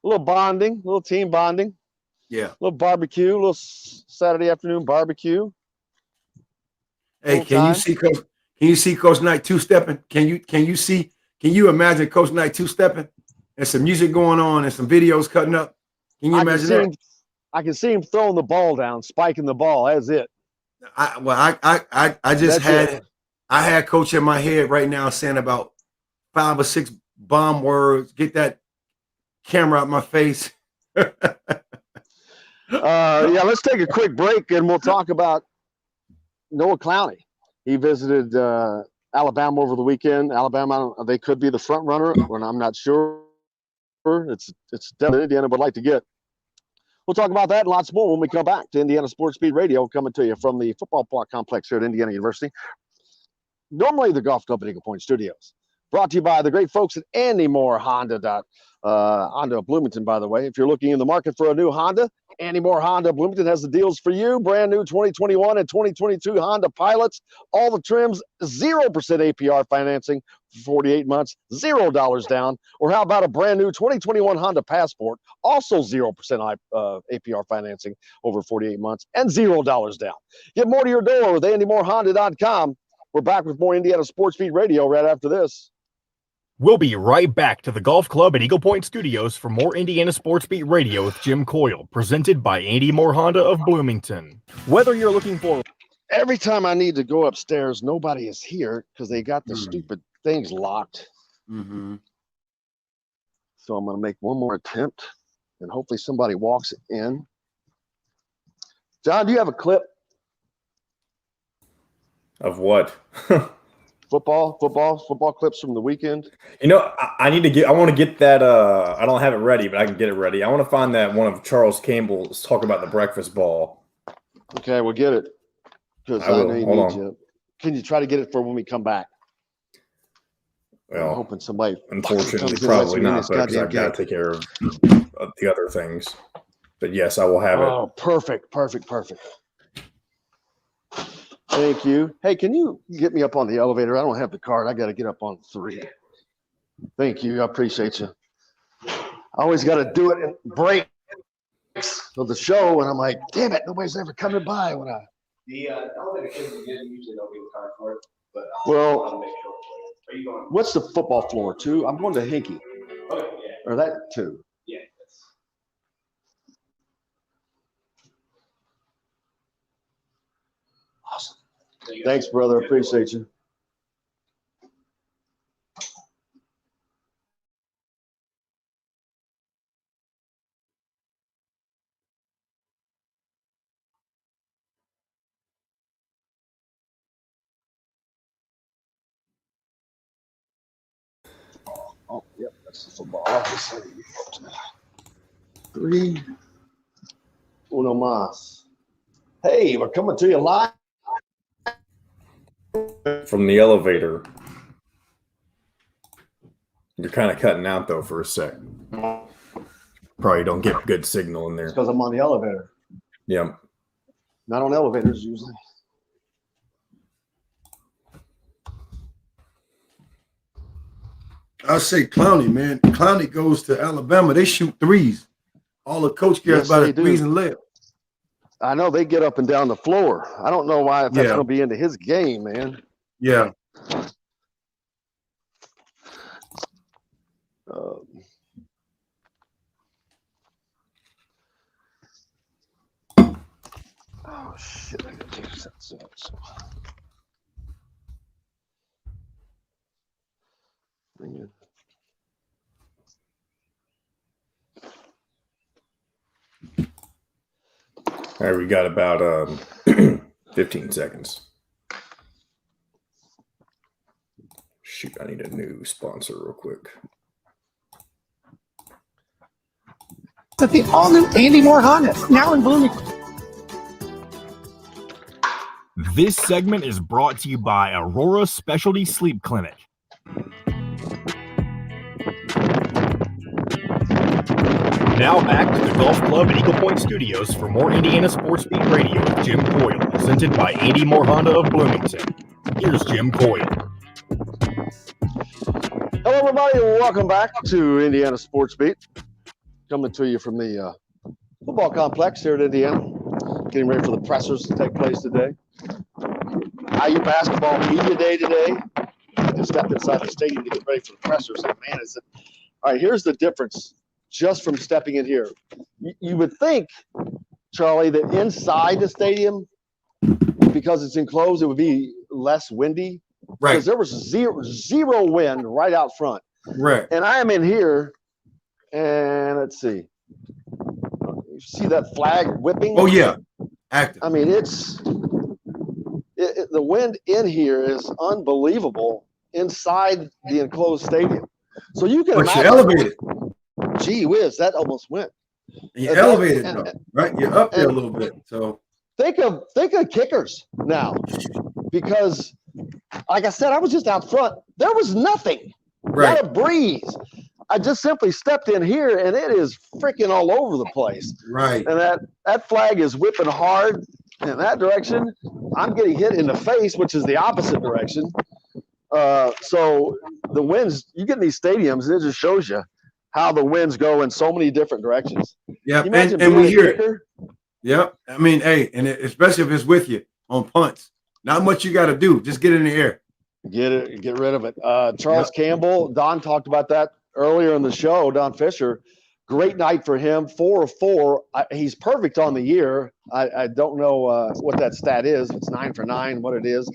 little bonding, a little team bonding. Yeah. A little barbecue, a little Saturday afternoon barbecue. Hey, can you see Coach Knight two-stepping? Can you imagine Coach Knight two-stepping? And some music going on and some videos cutting up. Can you imagine that? I can see him throwing the ball down, spiking the ball. That's it. I had Coach in my head right now saying about 5 or 6 bomb words. Get that camera out my face. Let's take a quick break and we'll talk about Noah Clowney. He visited Alabama over the weekend. Alabama, they could be the front runner, and I'm not sure. It's definitely Indiana would like to get. We'll talk about that and lots more when we come back to Indiana Sports Beat Radio, coming to you from the football block complex here at Indiana University. Normally the Golf Club at Eagle Point Studios. Brought to you by the great folks at Andy Moore Honda. Honda of Bloomington, by the way. If you're looking in the market for a new Honda, Andy Moore Honda Bloomington has the deals for you. Brand new 2021 and 2022 Honda Pilots. All the trims, 0% APR financing for 48 months, $0 down. Or how about a brand new 2021 Honda Passport, also 0% APR financing over 48 months and $0 down. Get more to your door with AndyMooreHonda.com. We're back with more Indiana Sports Beat Radio right after this. We'll be right back to the Golf Club at Eagle Point Studios for more Indiana Sports Beat Radio with Jim Coyle, presented by Andy Moore Honda of Bloomington. Whether you're looking for... Every time I need to go upstairs, nobody is here because they got the stupid things locked. Mm-hmm. So I'm going to make one more attempt, and hopefully somebody walks in. John, do you have a clip? Of what? Football clips from the weekend. I want to get that. I don't have it ready, but I can get it ready. I want to find that one of Charles Campbell's talk about the breakfast ball. Okay, we'll get it. Because I know you need you. Can you try to get it for when we come back? Well, I'm hoping somebody. Unfortunately, probably not, because I've got to take care of the other things. But yes, I will have it. Oh, perfect. Thank you. Hey, can you get me up on the elevator? I don't have the card. I got to get up on 3. Thank you. I appreciate you. I always got to do it in breaks of the show, and I'm like, damn it, nobody's ever coming by when I. The elevator kids usually don't get a card for it, but Well, I'll make sure. Are you going? What's the football floor, too? I'm going to Hinkie. Okay, yeah. Or that 2? Yeah. Awesome. Thanks, brother. Appreciate you. Oh, yep, that's the football. Obviously. 3. Uno más. Hey, we're coming to you live from the elevator. You're kind of cutting out though for a sec. Probably don't get good signal in there. because I'm on the elevator. Yeah. Not on elevators usually. I'll say Clowney, man. Clowney goes to Alabama. They shoot threes. All the coach cares about is threes and layups. I know they get up and down the floor. I don't know why if that's going to be into his game, man. Yeah. Oh shit! I got to take that. So. Bring it. All right, we got about 15 seconds. Shoot, I need a new sponsor real quick. At the all-new Andy Moore Honda, now in Bloomington. This segment is brought to you by Aurora Specialty Sleep Clinic. Now back to the Golf Club at Eagle Point Studios for more Indiana Sports Beat Radio with Jim Coyle, presented by Andy Moore Honda of Bloomington. Here's Jim Coyle. Hello, everybody, and welcome back to Indiana Sports Beat. Coming to you from the football complex here at Indiana. Getting ready for the pressers to take place today. IU basketball media day today. I just stepped inside the stadium to get ready for the pressers. And man, is it all right? Here's the difference just from stepping in here. You would think, Charlie, that inside the stadium, because it's enclosed, it would be less windy. Right. Because there was zero wind right out front. Right. And I am in here, and let's see. You see that flag whipping? Oh, yeah. Active. I mean, the wind in here is unbelievable inside the enclosed stadium. So you can But imagine. you're elevated. Gee whiz, that almost went. You're elevated, though, right? You're up there a little bit. So think of kickers now, because like I said, I was just out front. There was nothing. Right. Not a breeze. I just simply stepped in here, and it is freaking all over the place. Right. And that flag is whipping hard in that direction. I'm getting hit in the face, which is the opposite direction. So the winds, you get in these stadiums, it just shows you how the winds go in so many different directions. Yeah, and we hear it. Yep. I mean, hey, and especially if it's with you on punts. Not much you got to do. Just get in the air. Get rid of it. Charles Campbell, Don talked about that earlier in the show. Don Fischer, great night for him. 4 of 4. He's perfect on the year. I don't know what that stat is. If it's 9 for 9, what it is.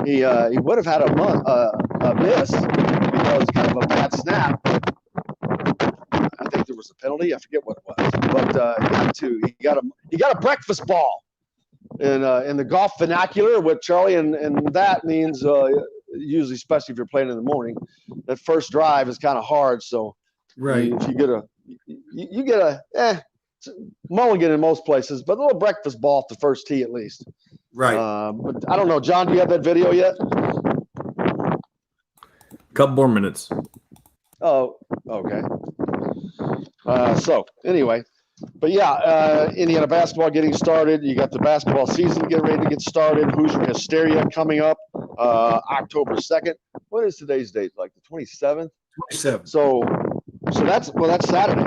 He would have had a miss because kind of a bad snap. I think there was a penalty. I forget what it was, but he got a breakfast ball in the golf vernacular. What Charlie and that means usually, especially if you're playing in the morning, that first drive is kind of hard. So right, you get a mulligan in most places, but a little breakfast ball at the first tee at least. Right. But I don't know, John. Do you have that video yet? Couple more minutes. Oh, okay. So anyway, but yeah, Indiana basketball getting started. You got the basketball season getting ready to get started. Hoosier Hysteria coming up October 2nd. What is today's date? Like the 27th? 27th. So that's Saturday.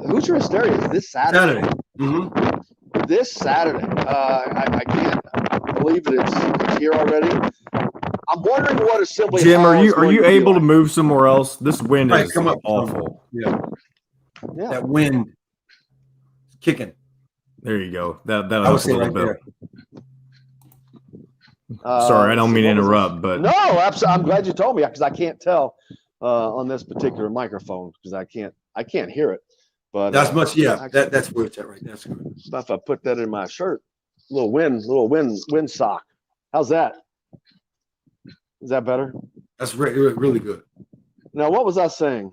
Hoosier Hysteria is this Saturday. Mm-hmm. This Saturday. I can't believe that it's here already. I'm wondering what Assembly Jim, Hall are is going you to be able to like. move somewhere else? This wind Right, is come up. awful. Yeah. Yeah. That wind is kicking. There you go. That'll I would help a say little right bit. there. Sorry, I don't mean to what was interrupt, this? but No, absolutely. I'm glad you told me because I can't tell on this particular microphone because I can't hear it. But That's much. Yeah, actually, that's where it's at right. That's good. stuff. I put that in my shirt. Little wind sock. How's that? Is that better? That's really good. Now, what was I saying?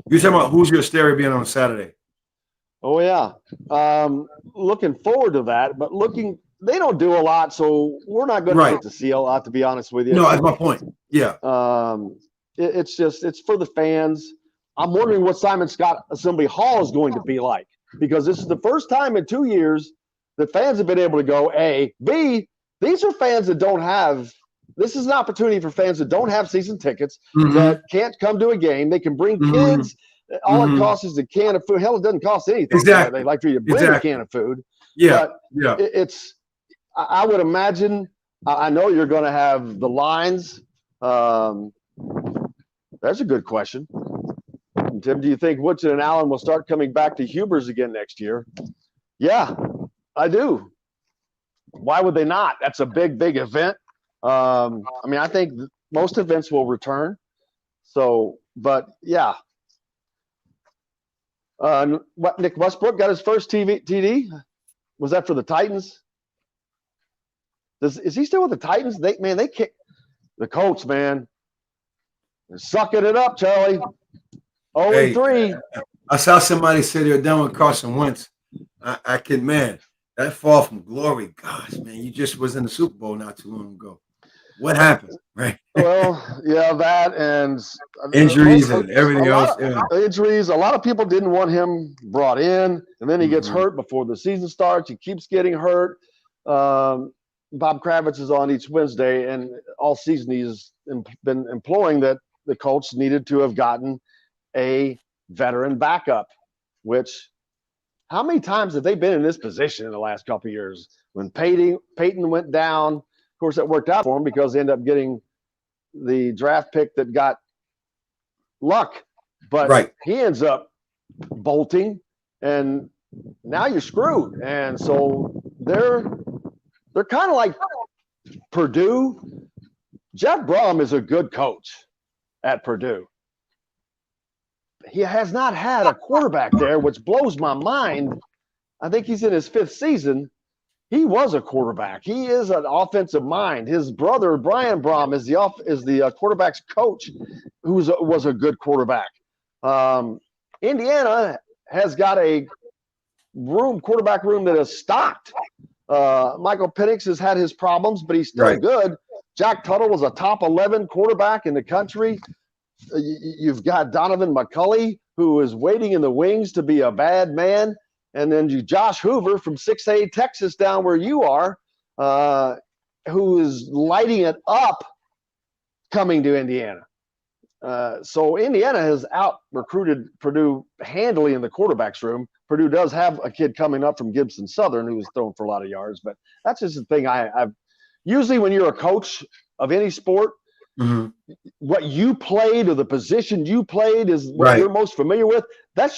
You're talking about Hoosier Hysteria being on Saturday. Oh yeah, looking forward to that. But they don't do a lot, so we're not going to get to see a lot. To be honest with you. No, that's my point. Yeah. It's for the fans. I'm wondering what Simon Scott Assembly Hall is going to be like because this is the first time in 2 years that fans have been able to go. A, B. These are fans that don't have. This is an opportunity for fans that don't have season tickets that can't come to a game. They can bring kids. All it costs is a can of food. Hell, it doesn't cost anything. Exactly. They like for you to bring a can of food. Yeah. But I would imagine. I know you're going to have the lines. That's a good question. Tim, do you think Woodson and Allen will start coming back to Hoover's again next year? Yeah, I do. Why would they not? That's a big event. I mean, I think most events will return. So, but yeah. Nick Westbrook got his first TD? Was that for the Titans? Is he still with the Titans? They kick the Colts, man. They're sucking it up, Charlie. 0-3. I saw somebody say they're done with Carson Wentz. I can, man, that fall from glory. Gosh, man, you just was in the Super Bowl not too long ago. What happened? Right. Well, yeah, that and injuries and everything else. Injuries. A lot of people didn't want him brought in, and then he gets hurt before the season starts. He keeps getting hurt. Bob Kravitz is on each Wednesday, and all season he's been imploring that the Colts needed to have gotten a veteran backup, which how many times have they been in this position in the last couple of years? When Peyton went down, of course, that worked out for him because they ended up getting the draft pick that got Luck. But he ends up bolting, and now you're screwed. And so they're kind of like Purdue. Jeff Brom is a good coach at Purdue. He has not had a quarterback there, which blows my mind. I think he's in his 5th season. He was a quarterback. He is an offensive mind. His brother, Brian Brom, is the quarterback's coach, who was a good quarterback. Indiana has got a quarterback room that is stocked. Michael Penix has had his problems, but he's still good. Jack Tuttle was a top 11 quarterback in the country. You've got Donovan McCulley, who is waiting in the wings to be a bad man. And then Josh Hoover from 6A Texas down where you are, who is lighting it up coming to Indiana. So Indiana has out-recruited Purdue handily in the quarterback's room. Purdue does have a kid coming up from Gibson Southern who was thrown for a lot of yards. But that's just the thing I've usually when you're a coach of any sport, what you played or the position you played is what you're most familiar with. That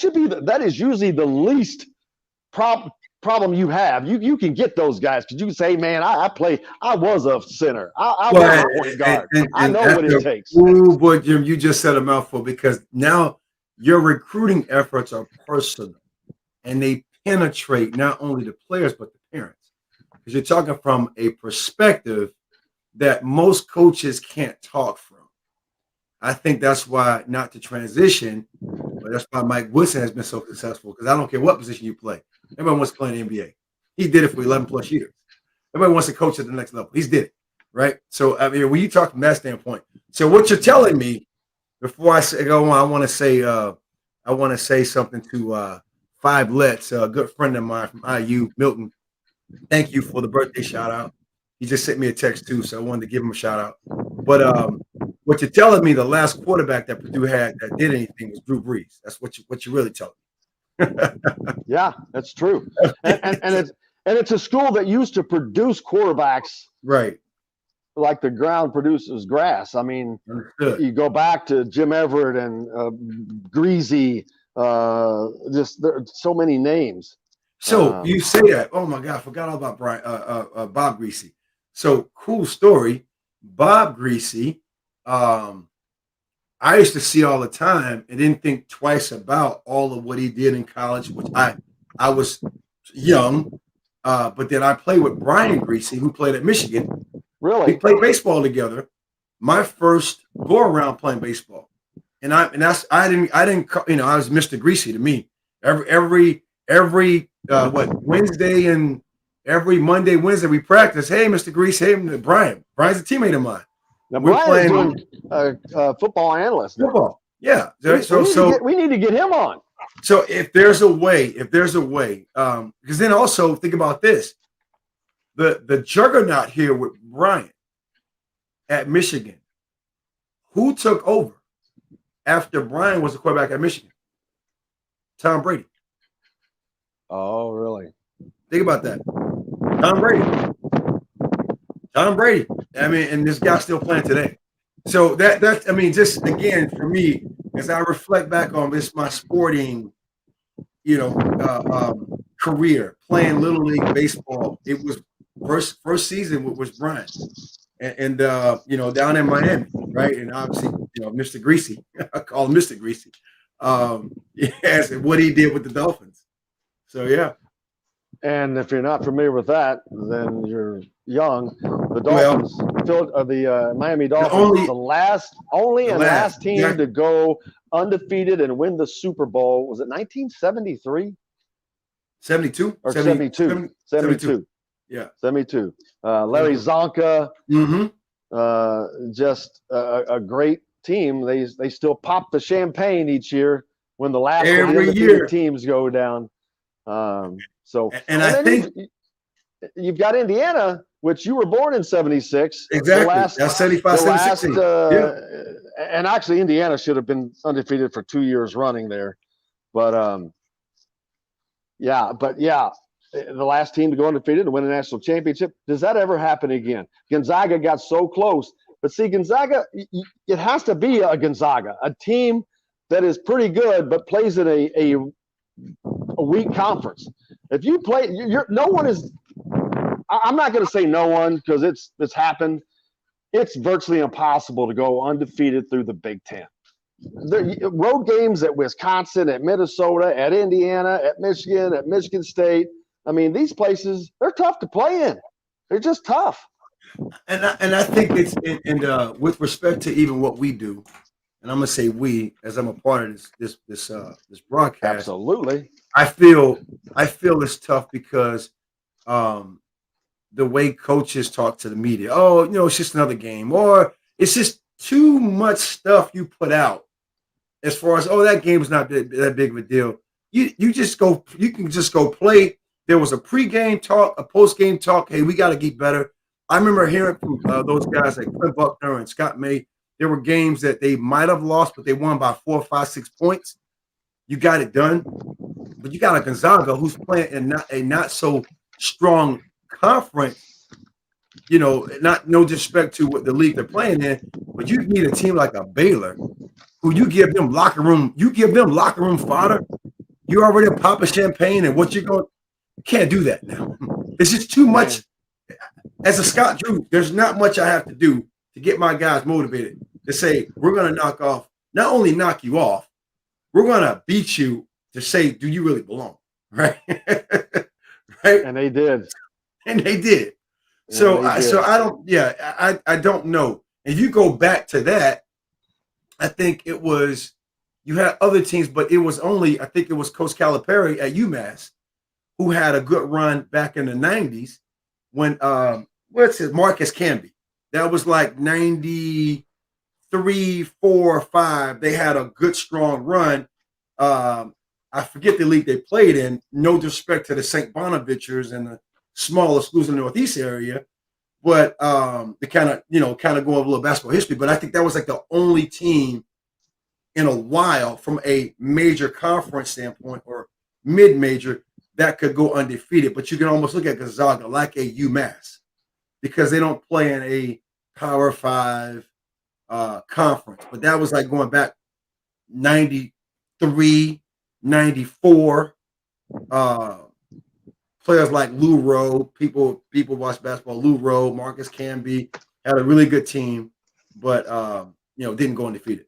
is usually the least problem you have. You can get those guys because you can say, man, I was a center. I was a point guard. I know what it takes. Oh boy, Jim, you just said a mouthful because now your recruiting efforts are personal and they penetrate not only the players but the parents. Because you're talking from a perspective that most coaches can't talk from. I think that's why, not to transition, but that's why Mike Woodson has been so successful, because I don't care what position you play. Everybody wants to play in the NBA. He did it for 11 plus years. Everybody wants to coach at the next level. He's did it, right? So, I mean, when you talk from that standpoint, so what you're telling me, before I go on, I want to say something to Five Let's, a good friend of mine from IU, Milton. Thank you for the birthday shout out. He just sent me a text too, so I wanted to give him a shout out. But what you're telling me, the last quarterback that Purdue had that did anything was Drew Brees. That's what you really telling me. Yeah, that's true. And it's a school that used to produce quarterbacks. Right. like the ground produces grass. I mean, you go back to Jim Everett and Greasy. Just there are so many names. So you say that? Oh my God, I forgot all about Bob Greasy. So cool story, Bob Greasy. I used to see all the time and didn't think twice about all of what he did in college, which I was young, but then I played with Brian Greasy, who played at Michigan. Really? We played baseball together. My first go around playing baseball, and I didn't I was Mr. Greasy to me. Every Wednesday and every Monday, Wednesday we practice. Hey, Mr. Greasy. Hey, Brian. Brian's a teammate of mine. Now, Brian's doing football analyst. Football, yeah. We need to get him on. So if there's a way, because then also think about this, the juggernaut here with Brian at Michigan, who took over after Brian was the quarterback at Michigan? Tom Brady. Oh, really? Think about that. Tom Brady. I mean, and this guy's still playing today. So that's, I mean, just again, for me, as I reflect back on this, my sporting, career, playing Little League baseball, it was first season was Brian. And down in Miami, right? And obviously, Mr. Greasy, I call him Mr. Greasy. Yes, and what he did with the Dolphins. So, yeah. And if you're not familiar with that, then you're young. The Dolphins, the Miami Dolphins, the last team to go undefeated and win the Super Bowl. Was it 1973? 72? Or 72. 72. Yeah. 72. Larry Zonka, just a great team. They still pop the champagne each year when the last of the undefeated teams go down. And I think you've got Indiana, which you were born in 76. Exactly. That's 75, 76. And actually, Indiana should have been undefeated for 2 years running there. But, the last team to go undefeated and win a national championship. Does that ever happen again? Gonzaga got so close. But see, Gonzaga, it has to be a Gonzaga, a team that is pretty good but plays in a weak conference. If you play, no one is. I'm not going to say no one because it's happened. It's virtually impossible to go undefeated through the Big Ten. The road games at Wisconsin, at Minnesota, at Indiana, at Michigan State. I mean, these places, they're tough to play in. They're just tough. And I think it's with respect to even what we do, and I'm gonna say we, as I'm a part of this broadcast. Absolutely. I feel it's tough because the way coaches talk to the media. Oh, it's just another game, or it's just too much stuff you put out as far as that game is not that big of a deal. You can just go play. There was a pregame talk, a postgame talk. Hey, we got to get better. I remember hearing from those guys like Clint Buckner and Scott May. There were games that they might have lost, but they won by 4, 5, 6 points. You got it done. But you got a Gonzaga who's playing in a not so strong conference. No disrespect to what the league they're playing in, but you need a team like a Baylor, who you give them locker room fodder. You already popping champagne, and what you're going. You can't do that now. It's just too much. As a Scott Drew, there's not much I have to do to get my guys motivated to say we're going to not only knock you off, we're going to beat you to say, do you really belong? Right. Right. And they did. So I don't know. And you go back to that, I think it was, you had other teams, but it was only, I think it was Coach Calipari at UMass who had a good run back in the 90s when, Marcus Camby. That was like 93, 4, 5. They had a good, strong run. I forget the league they played in. No disrespect to the St. Bonaventures and the smaller schools in the Northeast area, but they kind of go over a little basketball history. But I think that was like the only team in a while from a major conference standpoint or mid-major that could go undefeated. But you can almost look at Gonzaga like a UMass because they don't play in a Power 5 conference. But that was like going back 93, 94. Players like Lou Rowe, people watch basketball. Lou Rowe, Marcus Camby had a really good team, but didn't go undefeated.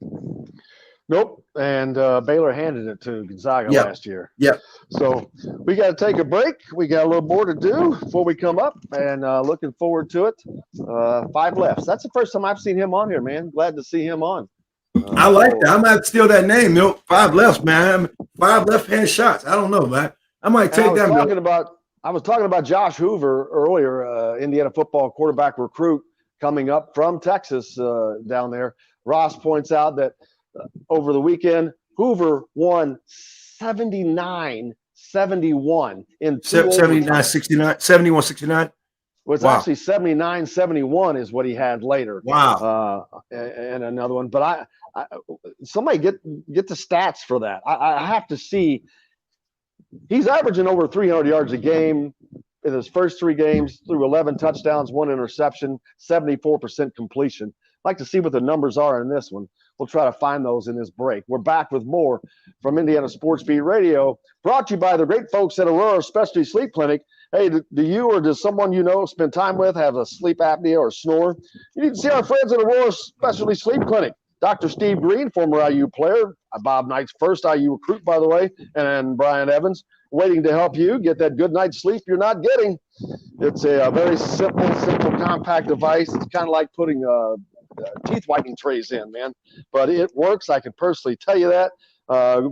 Nope. And Baylor handed it to Gonzaga last year. Yep. So we got to take a break. We got a little more to do before we come up, and looking forward to it. 5 lefts. That's the first time I've seen him on here, man. Glad to see him on. I like that. I might steal that name, Milt. 5 lefts, man. 5 left-hand shots. I don't know, man. I might take that. I was talking about Josh Hoover earlier, Indiana football quarterback recruit coming up from Texas down there. Ross points out that over the weekend, Hoover won 79-71 in 79-69, 71-69. Well, it's actually 79-71 is what he had later. Wow. And another one. But I somebody get the stats for that. I have to see. He's averaging over 300 yards a game in his first 3 games, through 11 touchdowns, 1 interception, 74% completion. I'd like to see what the numbers are in this one. We'll try to find those in this break. We're back with more from Indiana Sports Beat Radio, brought to you by the great folks at Aurora Specialty Sleep Clinic. Hey, do you or does someone you know spend time with have a sleep apnea or snore? You need to see our friends at Aurora Specialty Sleep Clinic. Dr. Steve Green, former IU player, Bob Knight's first IU recruit, by the way, and Brian Evans, waiting to help you get that good night's sleep you're not getting. It's a very simple, compact device. It's kind of like putting teeth whitening trays in, man. But it works. I can personally tell you that.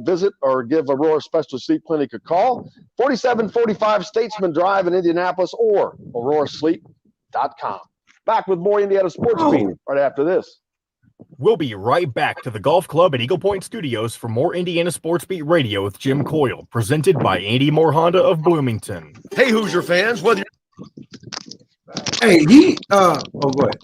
Visit or give Aurora Specialty Sleep Clinic a call. 4745 Statesman Drive in Indianapolis or aurorasleep.com. Back with more Indiana Sports Beat right after this. We'll be right back to the Golf Club at Eagle Point Studios for more Indiana Sports Beat Radio with Jim Coyle, presented by Andy Moore Honda of Bloomington. Hey, Hoosier fans, whether Hey, go ahead.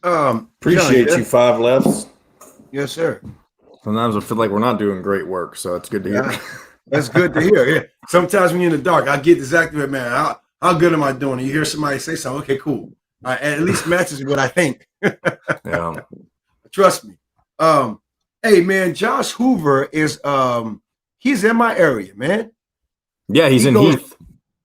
Appreciate you, 5 lefts. Yes, sir. Sometimes I feel like we're not doing great work, so it's good to hear. That's good to hear. Yeah. Sometimes when you're in the dark, I get exactly what, man. How good am I doing? You hear somebody say something, okay, cool. At least matches what I think. Yeah. Trust me. Hey, man, Josh Hoover is he's in my area, man. Yeah, he's in Heath.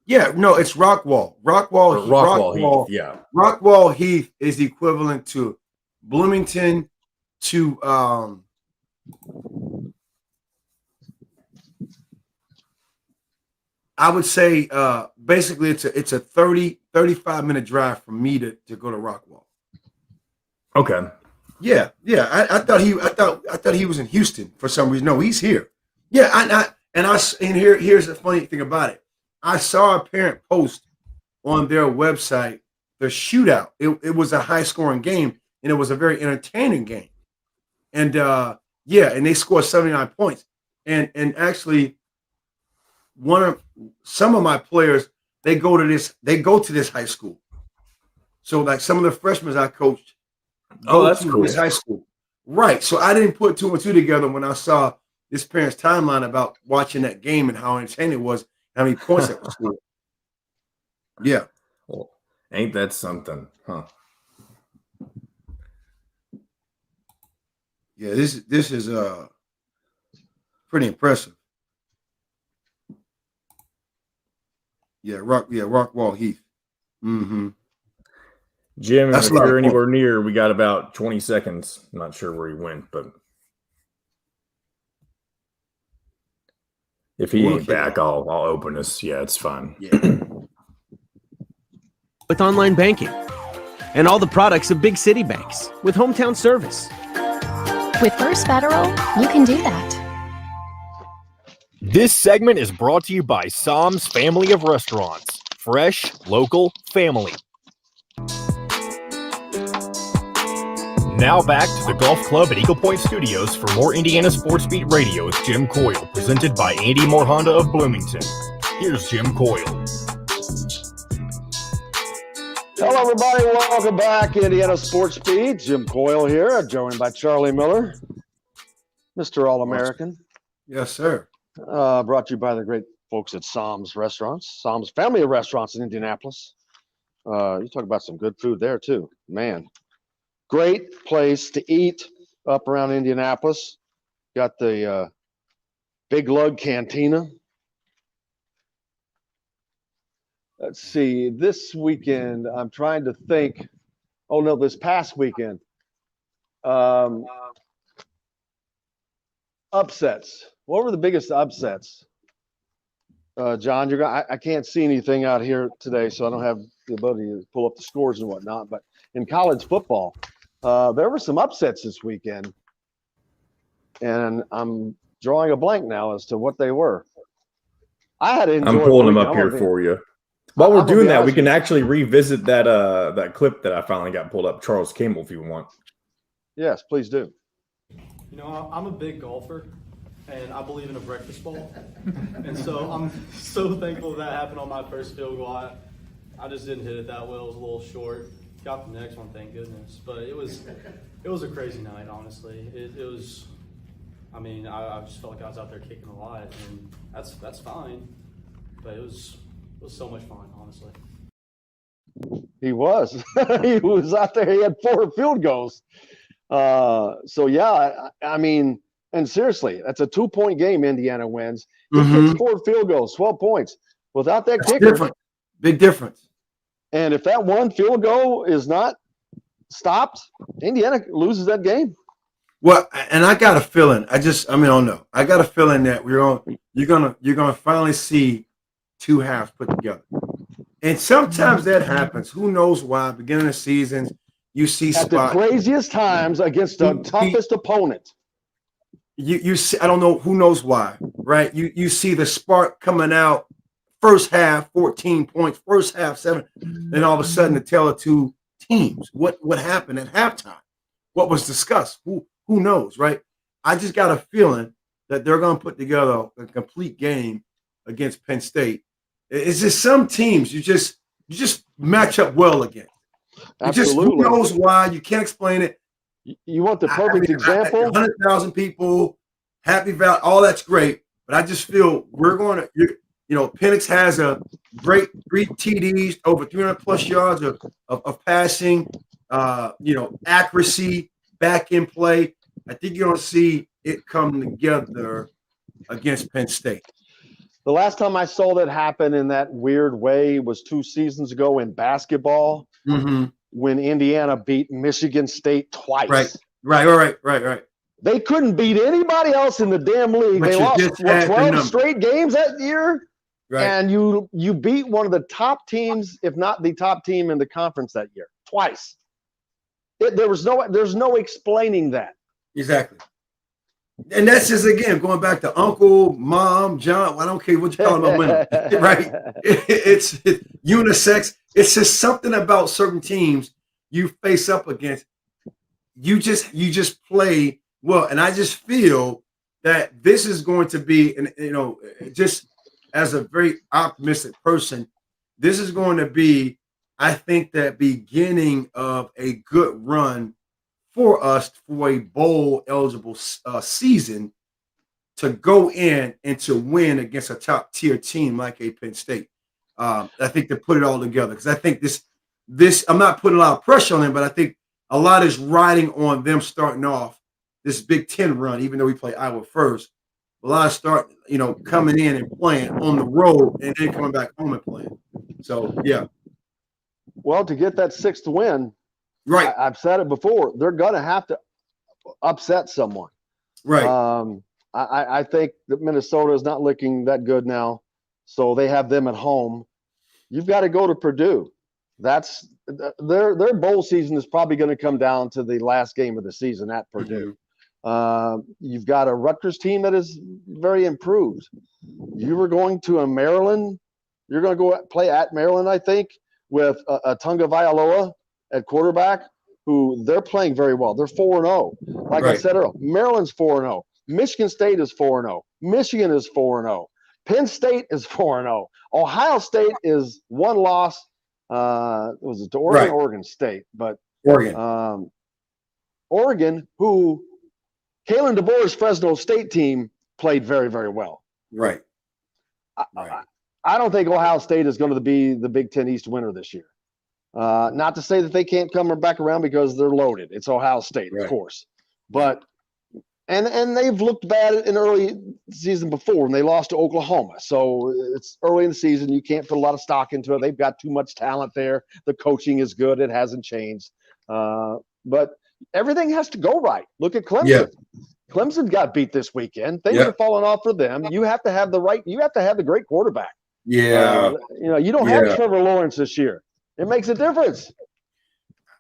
Yeah, no, it's Rockwall. Rockwall Heath, yeah. Rockwall Heath is equivalent to Bloomington to I would say basically it's a 35 minute drive from me to go to Rockwall. Okay. Yeah. I thought he was in Houston for some reason. No, he's here. Yeah, here's the funny thing about it. I saw a parent post on their website the shootout. It was a high scoring game, and it was a very entertaining game. And and they scored 79 points. And actually, some of my players, they go to this high school. So like some of the freshmen I coached that's cool. This high school. Right. So I didn't put 2 and 2 together when I saw this parent's timeline about watching that game and how entertaining it was, how many points that was scored. Yeah. Well, ain't that something, huh? Yeah, this is pretty impressive. Yeah, Rockwall Heath. Mm-hmm. Jim, if you're anywhere near, we got about 20 seconds. I'm not sure where he went, but if he ain't back, I'll open this. Yeah, it's fine. Yeah. with online banking. And all the products of big city banks with hometown service. With First Federal, you can do that. This segment is brought to you by Sam's Family of Restaurants. Fresh, local, family. Now back to the Golf Club at Eagle Point Studios for more Indiana Sports Beat Radio with Jim Coyle, presented by Andy Moore Honda of Bloomington. Here's Jim Coyle. Hello, everybody. Welcome back, Indiana Sports Beat. Jim Coyle here, joined by Charlie Miller, Mr. All-American. Yes, sir. Brought to you by the great folks at Sam's Restaurants, Sam's Family of Restaurants in Indianapolis. You talk about some good food there, too. Man, great place to eat up around Indianapolis. Got the Big Lug Cantina. Let's see, this weekend, I'm trying to think. Oh, no, this past weekend. Upsets. What were the biggest upsets? John, I can't see anything out here today, so I don't have the ability to pull up the scores and whatnot. But in college football, there were some upsets this weekend. And I'm drawing a blank now as to what they were. I had to enjoy. I'm pulling them up here for you. While we're doing that, we can actually revisit that clip that I finally got pulled up, Charles Campbell, if you want. Yes, please do. You know, I'm a big golfer, and I believe in a breakfast ball. And so I'm so thankful that happened on my first field goal. I just didn't hit it that well. It was a little short. Got the next one, thank goodness. But it was a crazy night, honestly. It was, I mean, I just felt like I was out there kicking a lot, and that's fine. But it was so much fun, honestly. He was. He was out there. He had 4 field goals. So, yeah, I mean, and seriously, that's a 2-point game Indiana wins. He gets 4 field goals, 12 points. Without that kicker. Different. Big difference. And if that one field goal is not stopped, Indiana loses that game. Well, and I got a feeling. I don't know. I got a feeling that you're gonna finally see 2 halves put together. And sometimes that happens. Who knows why? Beginning of seasons, you see at the craziest times against the toughest opponent. You see, I don't know, who knows why, right? You see the spark coming out, first half 14 points, first half 7, then all of a sudden the tale of 2 teams. What happened at halftime? What was discussed? Who knows, right? I just got a feeling that they're going to put together a complete game against Penn State. It's just some teams you just match up well against. Absolutely. Who knows why? You can't explain it. You want the perfect example? 100,000 people, Happy Valley, all that's great. But I just feel we're going to, Penix has a great 3 TDs, over 300 plus yards of passing, accuracy, back in play. I think you're going to see it come together against Penn State. The last time I saw that happen in that weird way was 2 seasons ago in basketball when Indiana beat Michigan State twice. Right. They couldn't beat anybody else in the damn league. But they lost 12 straight games that year. Right. And you beat one of the top teams, if not the top team in the conference that year, twice. There's no explaining that. Exactly. And that's just, again, going back to Uncle, Mom, John. I don't care what you call them, women, right? It's unisex. It's just something about certain teams you face up against. You just play well, and I just feel that this is going to be, and just as a very optimistic person, this is going to be, I think, that beginning of a good run for us for a bowl eligible season to go in and to win against a top tier team like a Penn State. I think to put it all together, because I think this I'm not putting a lot of pressure on them, but I think a lot is riding on them starting off this Big Ten run, even though we play Iowa first. A lot of start, coming in and playing on the road and then coming back home and playing. So, yeah. Well, to get that 6th win, right? I've said it before. They're going to have to upset someone. Right. I think that Minnesota is not looking that good now, so they have them at home. You've got to go to Purdue. That's their bowl season is probably going to come down to the last game of the season at Purdue. You've got a Rutgers team that is very improved. You were going to a Maryland. You're going to go play at Maryland, I think, with a Tunga Vailoa at quarterback, who they're playing very well. They're 4-0. Like I said earlier, Maryland's 4-0. Michigan State is 4-0. Michigan is 4-0. Penn State is 4-0. Ohio State is one loss. Was it to Oregon? Oregon State, but Oregon, who Kalen DeBoer's Fresno State team played very, very well. Right. I don't think Ohio State is going to be the Big Ten East winner this year. Not to say that they can't come back around because they're loaded. It's Ohio State, of course, but and they've looked bad in early season before when they lost to Oklahoma. So it's early in the season. You can't put a lot of stock into it. They've got too much talent there. The coaching is good. It hasn't changed. But everything has to go right. Look at Clemson. Yeah. Clemson got beat this weekend. Things are falling off for them. You have to have the great quarterback. Yeah. You don't have Trevor Lawrence this year. It makes a difference.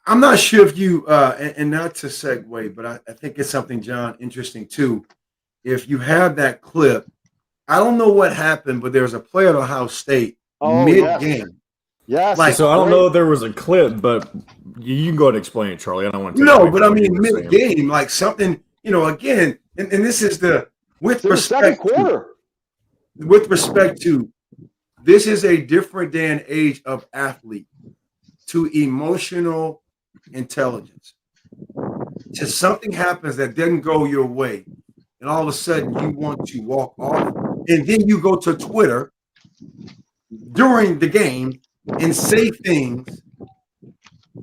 I'm not sure if you, and not to segue, but I think it's something, John, interesting too. If you have that clip, I don't know what happened, but there was a player at Ohio State mid-game. Yes. So I don't know if there was a clip, but you can go ahead and explain it, Charlie. I don't want to. No, but I mean mid-game, like something, again, and this is with respect to, this is a different day and age of athlete to emotional intelligence. To something happens that didn't go your way, and all of a sudden you want to walk off, and then you go to Twitter during the game and say things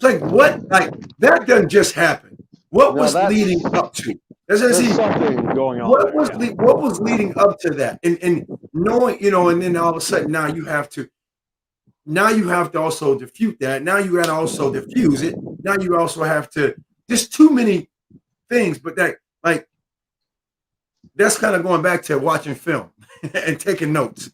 like what? Like that doesn't just happen. What was leading up to? There's something going on. What was leading up to that? And knowing, and then all of a sudden now you have to also defute that. Now you got to also diffuse it. Now you also have to, just too many things. But that's kind of going back to watching film and taking notes.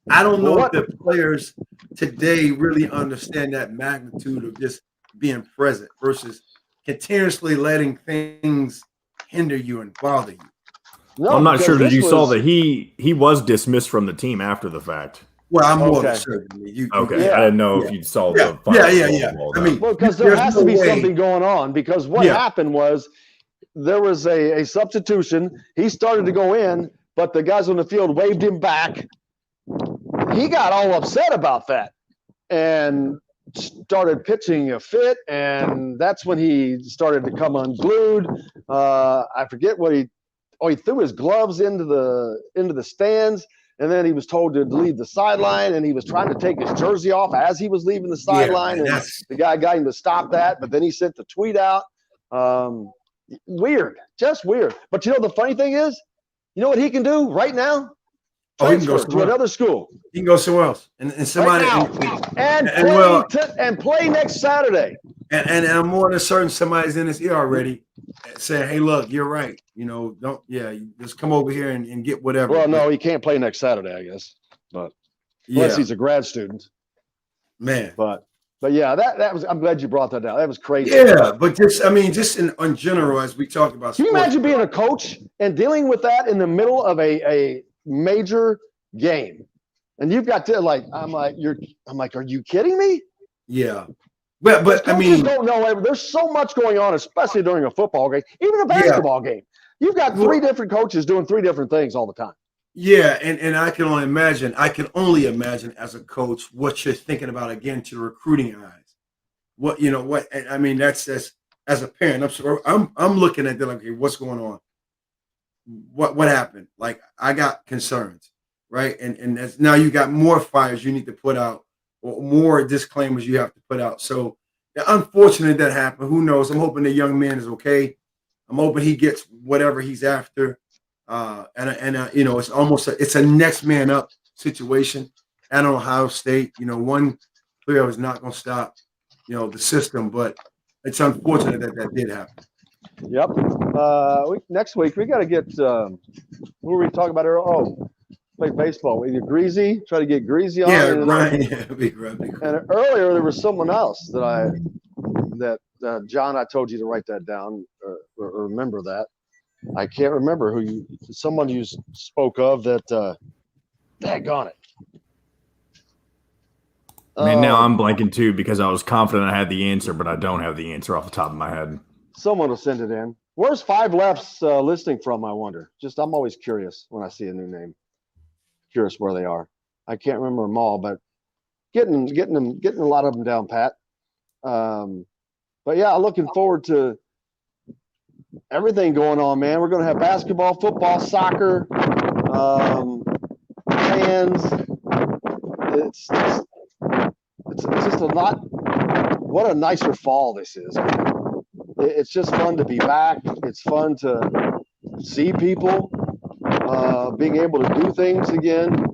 I don't know if the players today really understand that magnitude of just being present versus continuously letting things hinder you and bother you. No, I'm not sure that you saw that he was dismissed from the team after the fact. Well, I'm more than certain. I didn't know if you saw the final. I mean, because there has to be something going on, because what happened was there was a substitution. He started to go in, but the guys on the field waved him back. He got all upset about that and started pitching a fit, and that's when he started to come unglued. I forget what he threw his gloves into the stands, and then he was told to leave the sideline, and he was trying to take his jersey off as he was leaving the sideline, and the guy got him to stop that, but then he sent the tweet out. Weird, just weird. But the funny thing is, you know what he can do right now? He can go to another school. He can go somewhere else, and somebody and play next Saturday. And I'm more than certain somebody's in his ear already, saying, "Hey, look, you're right. Just come over here and get whatever." Well, no, he can't play next Saturday, I guess, but unless he's a grad student, man. But yeah, that was. I'm glad you brought that out. That was crazy. Yeah, but just in general, as we talk about, can you imagine being a coach and dealing with that in the middle of a major game, and you've got to I'm like, are you kidding me? Yeah, but I mean, don't know. There's so much going on, especially during a football game, even a basketball game. You've got three different coaches doing three different things all the time. Yeah, and I can only imagine. As a coach what you're thinking about again to the recruiting eyes. What I mean, that's as a parent. I'm looking at that like, okay, what's going on? What happened? Like I got concerns, right? And that's, now you got more fires you need to put out, or more disclaimers you have to put out. So unfortunately that happened. Who knows? I'm hoping the young man is okay. I'm hoping he gets whatever he's after. It's almost it's a next man up situation at Ohio State. One player is not going to stop, the system, but it's unfortunate that did happen. Yep. Next week we got to get. What were we talking about earlier? played baseball with you. Greasy, try to get Greasy on. Yeah, Ryan. Yeah, big Ryan. And earlier there was someone else that John, I told you to write that down or remember that. I can't remember someone you spoke of that. Daggone it. Man, now I'm blanking too because I was confident I had the answer, but I don't have the answer off the top of my head. Someone will send it in. Where's Five Left's listing from, I wonder? I'm always curious when I see a new name. Curious where they are. I can't remember them all, but getting a lot of them down pat. But yeah, looking forward to everything going on, man. We're going to have basketball, football, soccer, fans. It's just a lot. What a nicer fall this is. It's just fun to be back. It's fun to see people, being able to do things again.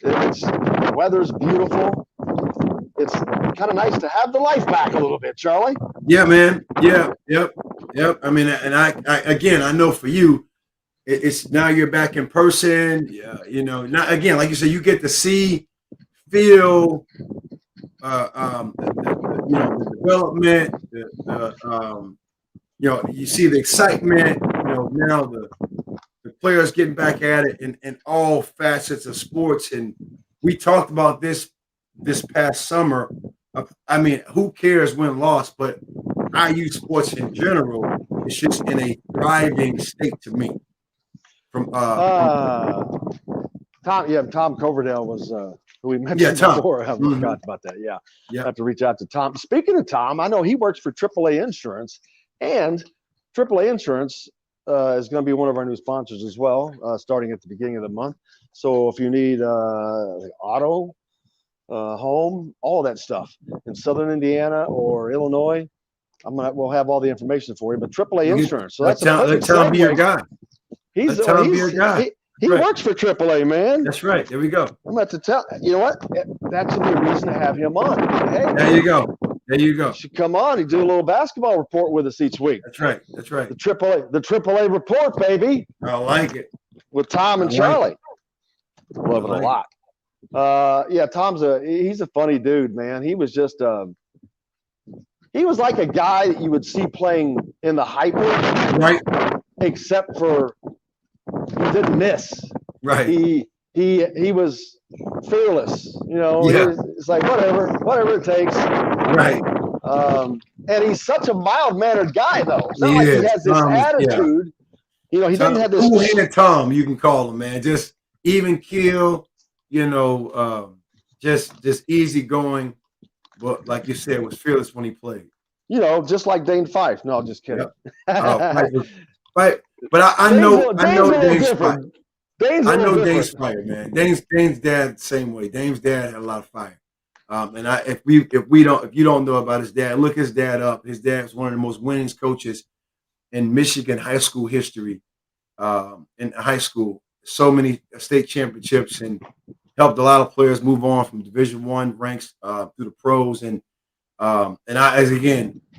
The weather's beautiful. It's kind of nice to have the life back a little bit, Charlie. Yeah, man. Yeah, yep. I mean, and I know for you, it's now you're back in person. Yeah, not again, like you said, you get to see, feel, the development. You see the excitement. Now the players getting back at it in all facets of sports, and we talked about this past summer. I mean, who cares win loss, but IU sports in general is just in a thriving state to me. Tom Coverdale was who we mentioned before. I forgot about that. Yeah, I have to reach out to Tom. Speaking of Tom, I know he works for AAA Insurance, and AAA Insurance is going to be one of our new sponsors as well, starting at the beginning of the month. So if you need auto, home, all of that stuff in Southern Indiana or Illinois, we'll have all the information for you. But AAA Insurance, so that's tell him be your guy. He works for AAA, man. That's right. There we go. I'm about to tell you know what? That should be a reason to have him on. Hey, there you go. You should come on. He do a little basketball report with us each week. That's right. The AAA report, baby. I like it. With Tom and Charlie. Love it a lot. Tom's he's a funny dude, man. He was just he was like a guy that you would see playing in the hyper, right? Except for he didn't miss. Right. He was fearless. It's like whatever it takes. Right. And he's such a mild-mannered guy, though. It's not like he has this attitude. He doesn't have this. Cool-headed Tom, you can call him, man. Just even keel. Just easy going. But like you said, was fearless when he played. Just like Dane Fife. No, just kidding. But I know Dane's fire. I know Dane's fire, man. Dane's dad same way. Dane's dad had a lot of fire. If you don't know about his dad, look his dad up. His dad was one of the most winningest coaches in Michigan high school history. In high school, so many state championships and helped a lot of players move on from Division I ranks through the pros.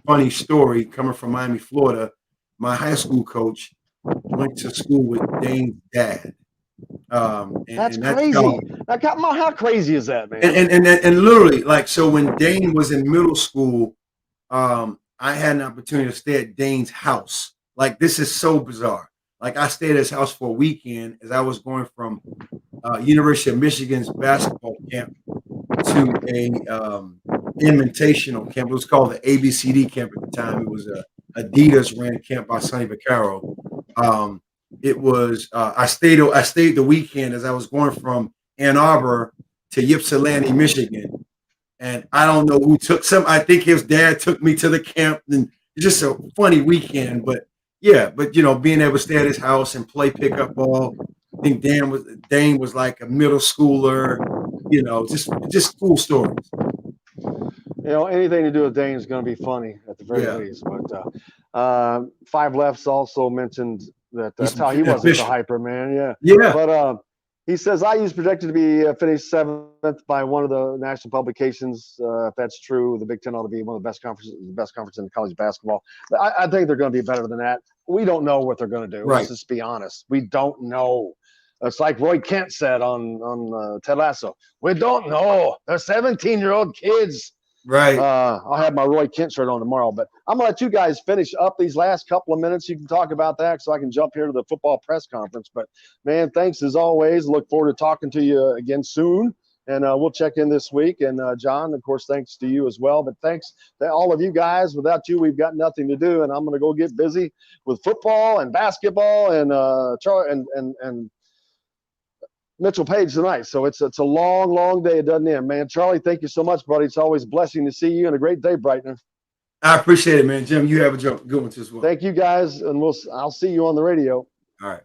Funny story coming from Miami, Florida. My high school coach went to school with Dane's dad. That's crazy. How crazy is that, man? And literally, so when Dane was in middle school, I had an opportunity to stay at Dane's house. This is so bizarre. I stayed at his house for a weekend as I was going from University of Michigan's basketball camp to a invitational camp. It was called the ABCD camp at the time. It was a Adidas ran camp by Sonny Vaccaro. It was I stayed the weekend as I was going from Ann Arbor to Ypsilanti, Michigan, and I don't know who took some. I think his dad took me to the camp, and it's just a funny weekend. But being able to stay at his house and play pickup ball. I think Dane was like a middle schooler. Just cool stories. Anything to do with Dane is going to be funny at the very least. But Five Lefts also mentioned that's how he was as a hyper, man. Yeah. But he says IU's projected to be finished 7th by one of the national publications. If that's true, the Big Ten ought to be one of the best conference in college basketball. I think they're going to be better than that. We don't know what they're going to do. Right. Let's just be honest. We don't know. It's like Roy Kent said on Ted Lasso. We don't know. They're 17-year-old kids. Right. I'll have my Roy Kent shirt on tomorrow, but I'm gonna let you guys finish up these last couple of minutes. You can talk about that so I can jump here to the football press conference. But man, thanks as always. Look forward to talking to you again soon. And we'll check in this week. And John, of course, thanks to you as well. But thanks to all of you guys. Without you, we've got nothing to do. And I'm going to go get busy with football and basketball and Charlie and Mitchell Page tonight. So it's a long, long day. It doesn't end, man. Charlie, thank you so much, buddy. It's always a blessing to see you and a great day, Brightener. I appreciate it, man. Jim, you have a good one as well. Thank you, guys, and I'll see you on the radio. All right.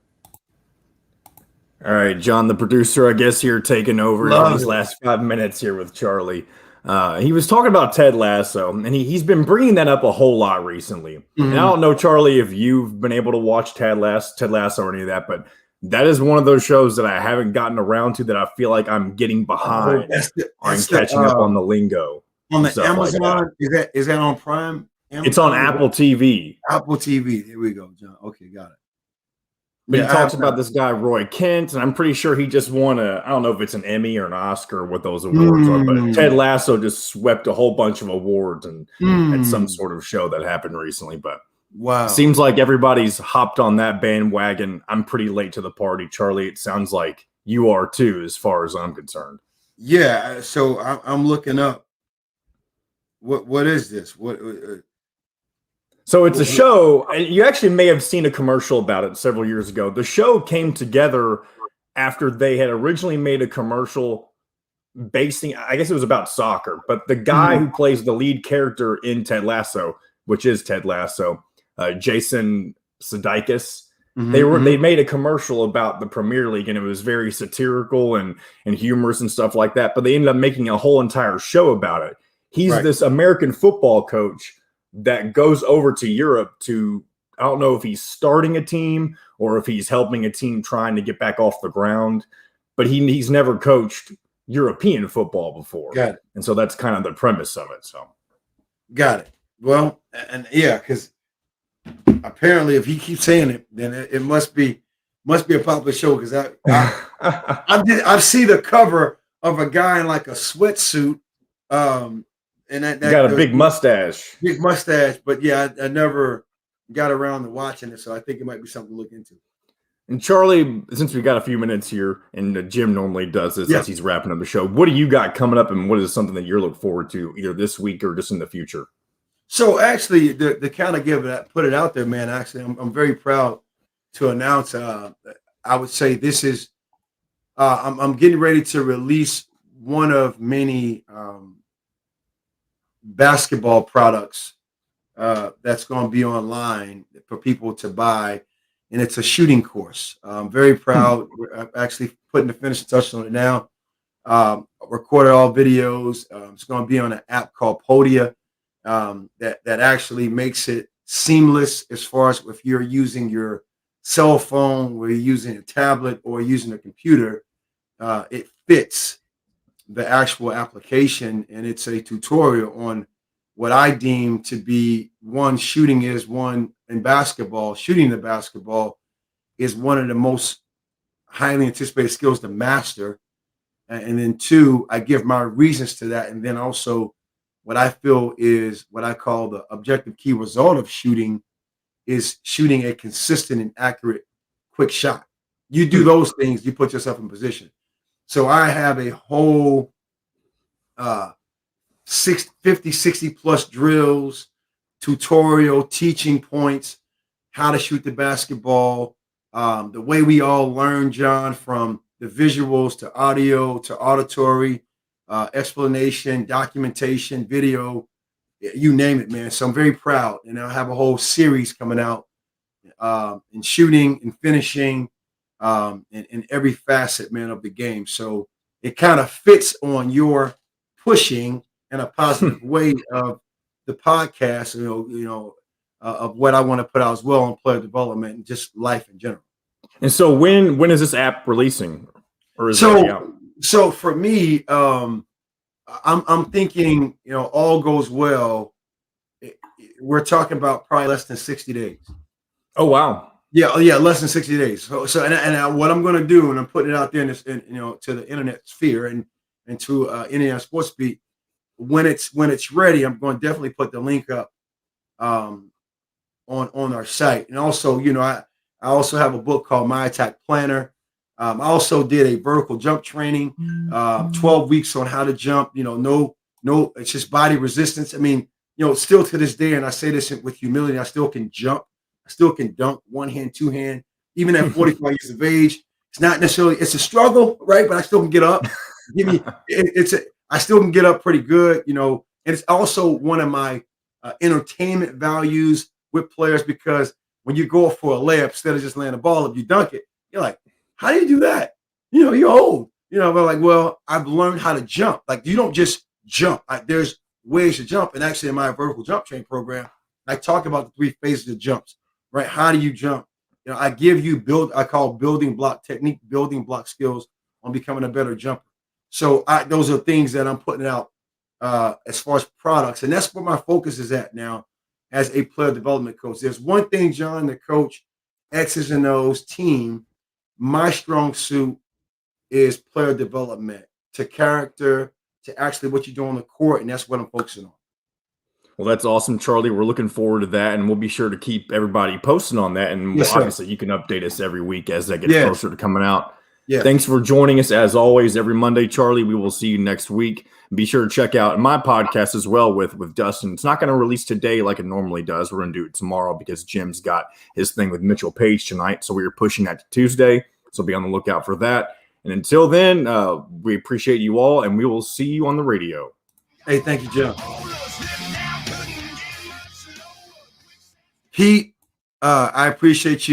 All right, John, the producer, I guess here taking over these last 5 minutes here with Charlie. He was talking about Ted Lasso, and he's been bringing that up a whole lot recently. And I don't know, Charlie, if you've been able to watch Ted Lasso or any of that, but that is one of those shows that I haven't gotten around to that I feel like I'm getting behind on catching up on the lingo. On the Amazon, like is that on Prime? Amazon? It's on Apple TV. Apple TV. There we go, John. Okay, got it. But he talks about this guy, Roy Kent, and I'm pretty sure he just won I don't know if it's an Emmy or an Oscar or what those awards are, but Ted Lasso just swept a whole bunch of awards and at some sort of show that happened recently. But wow, seems like everybody's hopped on that bandwagon. I'm pretty late to the party, Charlie. It sounds like you are too, as far as I'm concerned. Yeah, so I'm looking up. What is this? So it's a show, and you actually may have seen a commercial about it several years ago. The show came together after they had originally made a commercial basing, I guess it was about soccer, but the guy who plays the lead character in Ted Lasso, which is Ted Lasso, Jason Sudeikis, they made a commercial about the Premier League, and it was very satirical and humorous and stuff like that, but they ended up making a whole entire show about it. He's this American football coach that goes over to Europe to, I don't know if he's starting a team or if he's helping a team trying to get back off the ground, but he's never coached European football before. Got it. And so that's kind of the premise of it. So got it. Well, and yeah, because apparently if he keeps saying it, then it must be a popular show, because I see the cover of a guy in like a sweatsuit, and that got a big mustache. Big mustache, but yeah, I never got around to watching it, so I think it might be something to look into. And Charlie, since we got a few minutes here, and Jim normally does this as he's wrapping up the show, what do you got coming up, and what is something that you're looking forward to either this week or just in the future? So actually, the kind of put it out there, man. Actually, I'm very proud to announce. I would say this is I'm getting ready to release one of many basketball products that's going to be online for people to buy, and it's a shooting course. I'm very proud. We're actually putting the finishing touch on it now. Recorded all videos. It's going to be on an app called Podia that actually makes it seamless as far as if you're using your cell phone, or you're using a tablet, or using a computer. It fits the actual application, and it's a tutorial on what I deem to be shooting in basketball. Shooting the basketball is one of the most highly anticipated skills to master. And then two, I give my reasons to that. And then also what I feel is what I call the objective key result of shooting is shooting a consistent and accurate quick shot. You do those things, you put yourself in position. So I have a whole 50, 60 plus drills, tutorial, teaching points, how to shoot the basketball, the way we all learn, John, from the visuals to audio to auditory, explanation, documentation, video, you name it, man. So I'm very proud. And I have a whole series coming out in shooting and finishing, in every facet, man, of the game. So it kind of fits on your pushing in a positive way of the podcast, of what I want to put out as well on player development and just life in general. And so when is this app releasing? Or is it out? So for me, I'm thinking, all goes well. We're talking about probably less than 60 days. Oh, wow. Yeah, less than 60 days. So what I'm going to do, and I'm putting it out there to the internet sphere and to Indiana Sports Beat. When it's ready, I'm going to definitely put the link up on our site. And also, I also have a book called My Attack Planner. I also did a vertical jump training, 12 weeks on how to jump. No, it's just body resistance. I mean, still to this day, and I say this with humility, I still can jump. I still can dunk one hand, two hand, even at 45 years of age. It's not necessarily, it's a struggle, right? But I still can get up. I still can get up pretty good, and it's also one of my entertainment values with players, because when you go for a layup, instead of just laying the ball, if you dunk it, you're like, how do you do that? You're old, but like, well, I've learned how to jump. Like, you don't just jump. There's ways to jump. And actually in my vertical jump training program, I talk about the 3 phases of jumps, right? How do you jump? I give you I call building block technique, building block skills on becoming a better jumper. So those are things that I'm putting out as far as products. And that's where my focus is at now as a player development coach. There's one thing, John, the coach, X's and O's team, my strong suit is player development, to character, to actually what you do on the court. And that's what I'm focusing on. Well, that's awesome, Charlie. We're looking forward to that, and we'll be sure to keep everybody posting on that. And obviously, you can update us every week as that gets closer to coming out. Yeah. Thanks for joining us, as always, every Monday, Charlie. We will see you next week. Be sure to check out my podcast as well with Dustin. It's not going to release today like it normally does. We're going to do it tomorrow because Jim's got his thing with Mitchell Page tonight, so we are pushing that to Tuesday. So be on the lookout for that. And until then, we appreciate you all, and we will see you on the radio. Hey, thank you, Jim. Pete, I appreciate you.